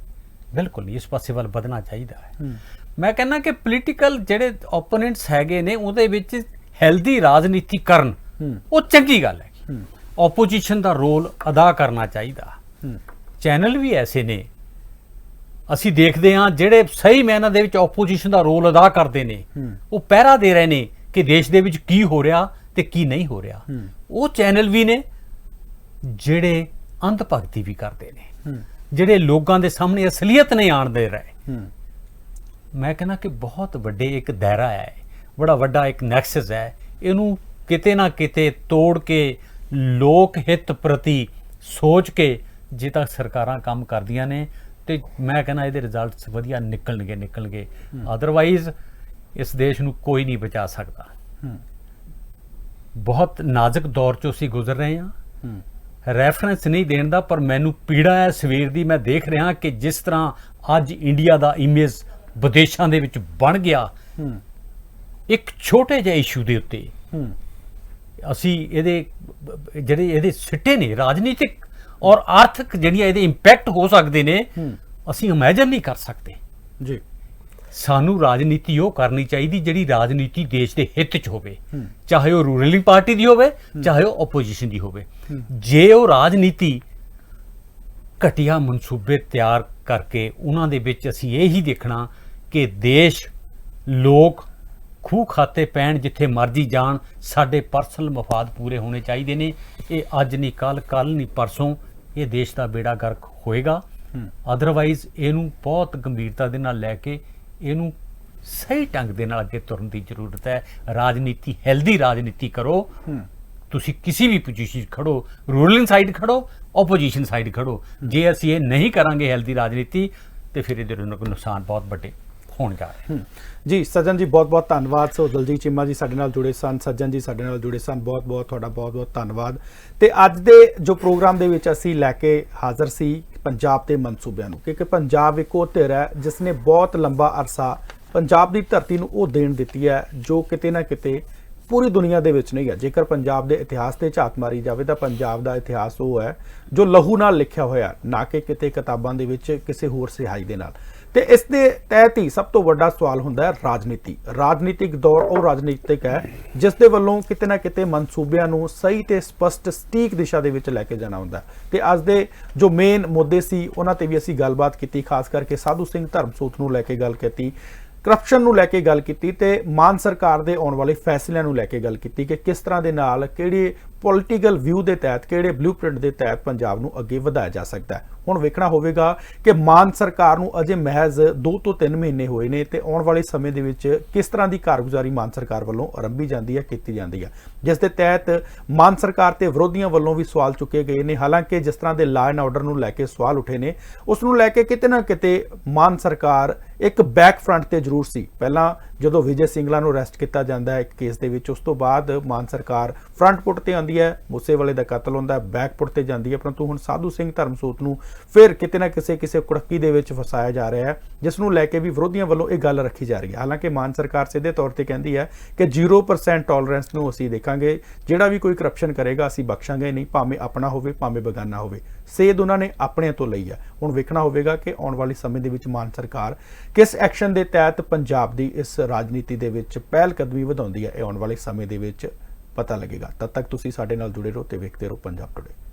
ਬਿਲਕੁਲ ਨਹੀਂ, ਇਸ ਪਾਸੇ ਵੱਲ ਵਧਣਾ ਚਾਹੀਦਾ ਹੈ। ਮੈਂ ਕਹਿੰਦਾ ਕਿ ਪੋਲੀਟੀਕਲ ਜਿਹੜੇ ਓਪੋਨੈਂਟਸ ਹੈਗੇ ਨੇ, ਉਹਦੇ ਵਿੱਚ ਹੈਲਦੀ ਰਾਜਨੀਤੀ ਕਰਨ, ਉਹ ਚੰਗੀ ਗੱਲ ਹੈ। ਓਪੋਜੀਸ਼ਨ ਦਾ ਰੋਲ ਅਦਾ ਕਰਨਾ ਚਾਹੀਦਾ। ਚੈਨਲ ਵੀ ਐਸੇ ਨੇ, ਅਸੀਂ ਦੇਖਦੇ ਹਾਂ, ਜਿਹੜੇ ਸਹੀ ਮਾਇਨੇ ਦੇ ਵਿੱਚ ਓਪੋਜੀਸ਼ਨ ਦਾ ਰੋਲ ਅਦਾ ਕਰਦੇ ਨੇ, ਉਹ ਪਹਿਰਾ ਦੇ ਰਹੇ ਨੇ ਕਿ ਦੇਸ਼ ਦੇ ਵਿੱਚ ਕੀ ਹੋ ਰਿਹਾ ਤੇ ਕੀ ਨਹੀਂ ਹੋ ਰਿਹਾ। ਉਹ ਚੈਨਲ ਵੀ ਨੇ ਜਿਹੜੇ ਅੰਧ ਭਗਤੀ ਵੀ ਕਰਦੇ ਨੇ, ਜਿਹੜੇ ਲੋਕਾਂ ਦੇ ਸਾਹਮਣੇ ਅਸਲੀਅਤ ਨਹੀਂ ਆਣ ਦੇ ਰਹੇ। ਮੈਂ ਕਹਿੰਦਾ ਕਿ ਬਹੁਤ ਵੱਡੇ ਇੱਕ ਦਾਇਰਾ ਹੈ, ਬੜਾ ਵੱਡਾ ਇੱਕ ਨੈਕਸਸ ਹੈ। ਇਹਨੂੰ ਕਿਤੇ ਨਾ ਕਿਤੇ ਤੋੜ ਕੇ ਲੋਕ ਹਿੱਤ ਪ੍ਰਤੀ ਸੋਚ ਕੇ ਜੇ ਤੱਕ ਸਰਕਾਰਾਂ ਕੰਮ ਕਰਦੀਆਂ ਨੇ ਤੇ ਮੈਂ ਕਹਿੰਦਾ ਇਹਦੇ ਰਿਜ਼ਲਟਸ ਵਧੀਆ ਨਿਕਲਣਗੇ। ਅਦਰਵਾਈਜ਼ ਇਸ ਦੇਸ਼ ਨੂੰ ਕੋਈ ਨਹੀਂ ਬਚਾ ਸਕਦਾ। ਬਹੁਤ ਨਾਜ਼ੁਕ ਦੌਰ 'ਚੋਂ ਅਸੀਂ ਗੁਜ਼ਰ ਰਹੇ ਹਾਂ। ਰੈਫਰੈਂਸ ਨਹੀਂ ਦੇਣ ਦਾ, ਪਰ ਮੈਨੂੰ ਪੀੜਾ ਹੈ ਸਵੇਰ ਦੀ। ਮੈਂ ਦੇਖ ਰਿਹਾ ਕਿ ਜਿਸ ਤਰ੍ਹਾਂ ਅੱਜ ਇੰਡੀਆ ਦਾ ਇਮੇਜ ਵਿਦੇਸ਼ਾਂ ਦੇ ਵਿੱਚ ਬਣ ਗਿਆ, ਇੱਕ ਛੋਟੇ ਜਿਹੇ ਇਸ਼ੂ ਦੇ ਉੱਤੇ ਅਸੀਂ ਇਹਦੇ ਸਿੱਟੇ ਨੇ ਰਾਜਨੀਤਿਕ ਔਰ ਆਰਥਿਕ ਜਿਹੜੀਆਂ ਇਹਦੇ ਇੰਪੈਕਟ ਹੋ ਸਕਦੇ ਨੇ, ਅਸੀਂ ਇਮੇਜਿਨ ਨਹੀਂ ਕਰ ਸਕਦੇ ਜੀ। ਸਾਨੂੰ ਰਾਜਨੀਤੀ ਉਹ ਕਰਨੀ ਚਾਹੀਦੀ ਜਿਹੜੀ ਰਾਜਨੀਤੀ ਦੇਸ਼ ਦੇ ਹਿੱਤ 'ਚ ਹੋਵੇ, ਚਾਹੇ ਉਹ ਰੂਲਿੰਗ ਪਾਰਟੀ ਦੀ ਹੋਵੇ, ਚਾਹੇ ਉਹ ਆਪੋਜੀਸ਼ਨ ਦੀ ਹੋਵੇ। ਜੇ ਉਹ ਰਾਜਨੀਤੀ ਘਟੀਆ ਮਨਸੂਬੇ ਤਿਆਰ ਕਰਕੇ ਉਹਨਾਂ ਦੇ ਵਿੱਚ ਅਸੀਂ ਇਹ ਹੀ ਦੇਖਣਾ ਕਿ ਦੇਸ਼, ਲੋਕ ਖੂਹ ਖਾਤੇ ਪੈਣ, ਜਿੱਥੇ ਮਰਜੀ ਜਾਣ, ਸਾਡੇ ਪਰਸਨਲ ਮਫਾਦ ਪੂਰੇ ਹੋਣੇ ਚਾਹੀਦੇ ਨੇ। ਇਹ ਅੱਜ ਨਹੀਂ ਕੱਲ ਨਹੀਂ ਪਰਸੋਂ ਇਹ ਦੇਸ਼ ਦਾ ਬੇੜਾ ਗਰਕ ਹੋਏਗਾ। ਅਦਰਵਾਈਜ਼ ਇਹਨੂੰ ਬਹੁਤ ਗੰਭੀਰਤਾ ਦੇ ਨਾਲ ਲੈ ਕੇ ਇਹਨੂੰ ਸਹੀ ਢੰਗ ਦੇ ਨਾਲ ਅੱਗੇ ਤੁਰਨ ਦੀ ਜ਼ਰੂਰਤ ਹੈ। ਰਾਜਨੀਤੀ, ਹੈਲਦੀ ਰਾਜਨੀਤੀ ਕਰੋ। ਤੁਸੀਂ ਕਿਸੇ ਵੀ ਪੋਜੀਸ਼ਨ 'ਚ ਖੜੋ, ਰੂਲਿੰਗ ਸਾਈਡ ਖੜੋ, ਆਪੋਜੀਸ਼ਨ ਸਾਈਡ ਖੜੋ। ਜੇ ਅਸੀਂ ਇਹ ਨਹੀਂ ਕਰਾਂਗੇ ਹੈਲਦੀ ਰਾਜਨੀਤੀ, ਤੇ ਫਿਰ ਇਹਦੇ ਨਾਲ ਕੋਈ ਨੁਕਸਾਨ ਬਹੁਤ ਵੱਡੇ ਹੋਣ ਜਾ ਰਹੇ। ਜੀ ਸੱਜਣ ਜੀ, ਬਹੁਤ ਬਹੁਤ ਧੰਨਵਾਦ। ਸੋ ਦਲਜੀਤ ਚੀਮਾ ਜੀ ਸਾਡੇ ਨਾਲ ਜੁੜੇ ਸਨ, ਸੱਜਣ ਜੀ ਸਾਡੇ ਨਾਲ ਜੁੜੇ ਸਨ, ਬਹੁਤ ਬਹੁਤ ਤੁਹਾਡਾ ਬਹੁਤ ਬਹੁਤ ਧੰਨਵਾਦ। ਤੇ ਅੱਜ ਦੇ ਜੋ ਪ੍ਰੋਗਰਾਮ ਦੇ ਵਿੱਚ ਅਸੀਂ ਲੈ ਕੇ ਹਾਜ਼ਰ ਸੀ ਪੰਜਾਬ ਦੇ ਮਨਸੂਬਿਆਂ ਨੂੰ, ਕਿਉਂਕਿ ਪੰਜਾਬ ਇੱਕ ਉਹ ਧਿਰ ਹੈ ਜਿਸ ਨੇ ਬਹੁਤ ਲੰਬਾ ਅਰਸਾ ਪੰਜਾਬ ਦੀ ਧਰਤੀ ਨੂੰ ਉਹ ਦੇਣ ਦਿੱਤੀ ਹੈ ਜੋ ਕਿਤੇ ਨਾ ਕਿਤੇ ਪੂਰੀ ਦੁਨੀਆ ਦੇ ਵਿੱਚ ਨਹੀਂ ਹੈ। ਜੇਕਰ ਪੰਜਾਬ ਦੇ ਇਤਿਹਾਸ ਤੇ ਝਾਤ ਮਾਰੀ ਜਾਵੇ ਤਾਂ ਪੰਜਾਬ ਦਾ ਇਤਿਹਾਸ ਉਹ ਹੈ ਜੋ ਲਹੂ ਨਾਲ ਲਿਖਿਆ ਹੋਇਆ, ਨਾ ਕਿ ਕਿਤੇ ਕਿਤਾਬਾਂ ਦੇ ਵਿੱਚ ਕਿਸੇ ਹੋਰ ਸਿਹਾਈ ਦੇ ਨਾਲ। ਤੇ ਇਸ ਦੇ ਤਹਿਤ ਹੀ ਸਭ ਤੋਂ ਵੱਡਾ ਸਵਾਲ ਹੁੰਦਾ ਹੈ ਰਾਜਨੀਤੀ। ਰਾਜਨੀਤਿਕ ਦੌਰ ਉਹ ਰਾਜਨੀਤਿਕ ਹੈ ਜਿਸ ਦੇ ਵੱਲੋਂ ਕਿਤੇ ਨਾ ਕਿਤੇ ਮਨਸੂਬਿਆਂ ਨੂੰ ਸਹੀ ਤੇ ਸਪਸ਼ਟ ਸਟੀਕ ਦਿਸ਼ਾ ਦੇ ਵਿੱਚ ਲੈ ਕੇ ਜਾਣਾ ਹੁੰਦਾ ਹੈ। ਤੇ ਅੱਜ ਦੇ ਜੋ ਮੇਨ ਮੁੱਦੇ ਸੀ ਉਹਨਾਂ ਤੇ ਵੀ ਅਸੀਂ ਗੱਲਬਾਤ ਕੀਤੀ, ਖਾਸ ਕਰਕੇ ਸਾਧੂ ਸਿੰਘ ਧਰਮਸੋਤ ਨੂੰ ਲੈ ਕੇ ਗੱਲ ਕੀਤੀ, ਕਰਪਸ਼ਨ ਨੂੰ ਲੈ ਕੇ ਗੱਲ ਕੀਤੀ, ਤੇ ਮਾਨ ਸਰਕਾਰ ਦੇ ਆਉਣ ਵਾਲੇ ਫੈਸਲਿਆਂ ਨੂੰ ਲੈ ਕੇ ਗੱਲ ਕੀਤੀ ਕਿ ਕਿਸ ਤਰ੍ਹਾਂ ਦੇ ਨਾਲ ਕਿਹੜੇ ਪੋਲੀਟੀਕਲ ਵਿਊ ਦੇ ਤਹਿਤ, ਕਿਹੜੇ ਬਲੂਪ੍ਰਿੰਟ ਦੇ ਤਹਿਤ ਪੰਜਾਬ ਨੂੰ ਅੱਗੇ ਵਧਾਇਆ ਜਾ ਸਕਦਾ ਹੈ। ਹੁਣ ਵੇਖਣਾ ਹੋਵੇਗਾ ਕਿ ਮਾਨ ਸਰਕਾਰ ਨੂੰ ਅਜੇ ਮਹਿਜ਼ 2 ਤੋਂ 3 ਮਹੀਨੇ ਹੋਏ ਨੇ ਤੇ ਆਉਣ ਵਾਲੇ ਸਮੇਂ ਦੇ ਵਿੱਚ ਕਿਸ ਤਰ੍ਹਾਂ ਦੀ ਕਾਰਗੁਜ਼ਾਰੀ ਮਾਨ ਸਰਕਾਰ ਵੱਲੋਂ ਆਰੰਭੀ ਜਾਂਦੀ ਹੈ, ਕੀਤੀ ਜਾਂਦੀ ਹੈ, ਜਿਸ ਦੇ ਤਹਿਤ ਮਾਨ ਸਰਕਾਰ ਤੇ ਵਿਰੋਧੀਆਂ ਵੱਲੋਂ ਵੀ ਸਵਾਲ ਚੁੱਕੇ ਗਏ ਨੇ। ਹਾਲਾਂਕਿ ਜਿਸ ਤਰ੍ਹਾਂ ਦੇ ਲਾਅ ਐਂਡ ਆਰਡਰ ਨੂੰ ਲੈ ਕੇ ਸਵਾਲ ਉੱਠੇ ਨੇ, ਉਸ ਨੂੰ ਲੈ ਕੇ ਕਿਤੇ ਨਾ ਕਿਤੇ ਮਾਨ ਸਰਕਾਰ ਇੱਕ ਬੈਕ ਫਰੰਟ ਤੇ ਜ਼ਰੂਰ ਸੀ। ਪਹਿਲਾਂ ਜਦੋਂ ਵਿਜੇ ਸਿੰਗਲਾ ਨੂੰ ਅਰੈਸਟ ਕੀਤਾ ਜਾਂਦਾ ਹੈ ਇੱਕ ਕੇਸ ਦੇ ਵਿੱਚ, ਉਸ ਤੋਂ ਬਾਅਦ ਮਾਨ ਸਰਕਾਰ ਫਰੰਟ ਫੁੱਟ ਤੇ ਆਉਂਦੀ ਹੈ, ਮੂਸੇਵਾਲੇ ਦਾ ਕਤਲ ਹੁੰਦਾ ਹੈ, ਬੈਕ ਫੁੱਟ ਤੇ ਜਾਂਦੀ ਹੈ। ਪਰੰਤੂ ਹੁਣ ਸਾਧੂ ਸਿੰਘ ਧਰਮਸੋਤ ਨੂੰ ਫਿਰ ਕਿਤੇ ਨਾ ਕਿਸੇ ਕੁੜਕੀ ਦੇ ਵਿੱਚ ਫਸਾਇਆ ਜਾ ਰਿਹਾ ਹੈ, ਜਿਸ ਨੂੰ ਲੈ ਕੇ ਵੀ ਵਿਰੋਧੀਆਂ ਵੱਲੋਂ ਇਹ ਗੱਲ ਰੱਖੀ ਜਾ ਰਹੀ ਹੈ। ਹਾਲਾਂਕਿ ਮਾਨ ਸਰਕਾਰ ਸਿੱਧੇ ਤੌਰ ਤੇ ਕਹਿੰਦੀ ਹੈ ਕਿ 0% ਟੋਲਰੈਂਸ ਨੂੰ ਅਸੀਂ ਦੇਖਾਂਗੇ, ਜਿਹੜਾ ਵੀ ਕੋਈ ਕਰਪਸ਼ਨ ਕਰੇਗਾ ਅਸੀਂ ਬਖਸ਼ਾਂਗੇ ਨਹੀਂ, ਭਾਵੇਂ ਆਪਣਾ ਹੋਵੇ ਭਾਵੇਂ ਬੇਗਾਨਾ ਹੋਵੇ। ਸੇਧ ਉਹਨਾਂ ਨੇ ਆਪਣਿਆਂ ਤੋਂ ਲਈ ਹੈ। ਹੁਣ ਵੇਖਣਾ ਹੋਵੇਗਾ ਕਿ ਆਉਣ ਵਾਲੇ ਸਮੇਂ ਦੇ ਵਿੱਚ ਮਾਨ ਸਰਕਾਰ ਕਿਸ ਐਕਸ਼ਨ ਦੇ ਤਹਿਤ ਪੰਜਾਬ ਦੀ ਇਸ ਰਾਜਨੀਤੀ ਦੇ ਵਿੱਚ ਪਹਿਲ ਕਦਮੀ ਵਧਾਉਂਦੀ ਹੈ, ਇਹ ਆਉਣ ਵਾਲੇ ਸਮੇਂ ਦੇ ਵਿੱਚ ਪਤਾ ਲੱਗੇਗਾ। ਤਦ ਤੱਕ ਤੁਸੀਂ ਸਾਡੇ ਨਾਲ ਜੁੜੇ ਰਹੋ ਤੇ ਵੇਖਦੇ ਰਹੋ ਪੰਜਾਬ ਟੁਡੇ।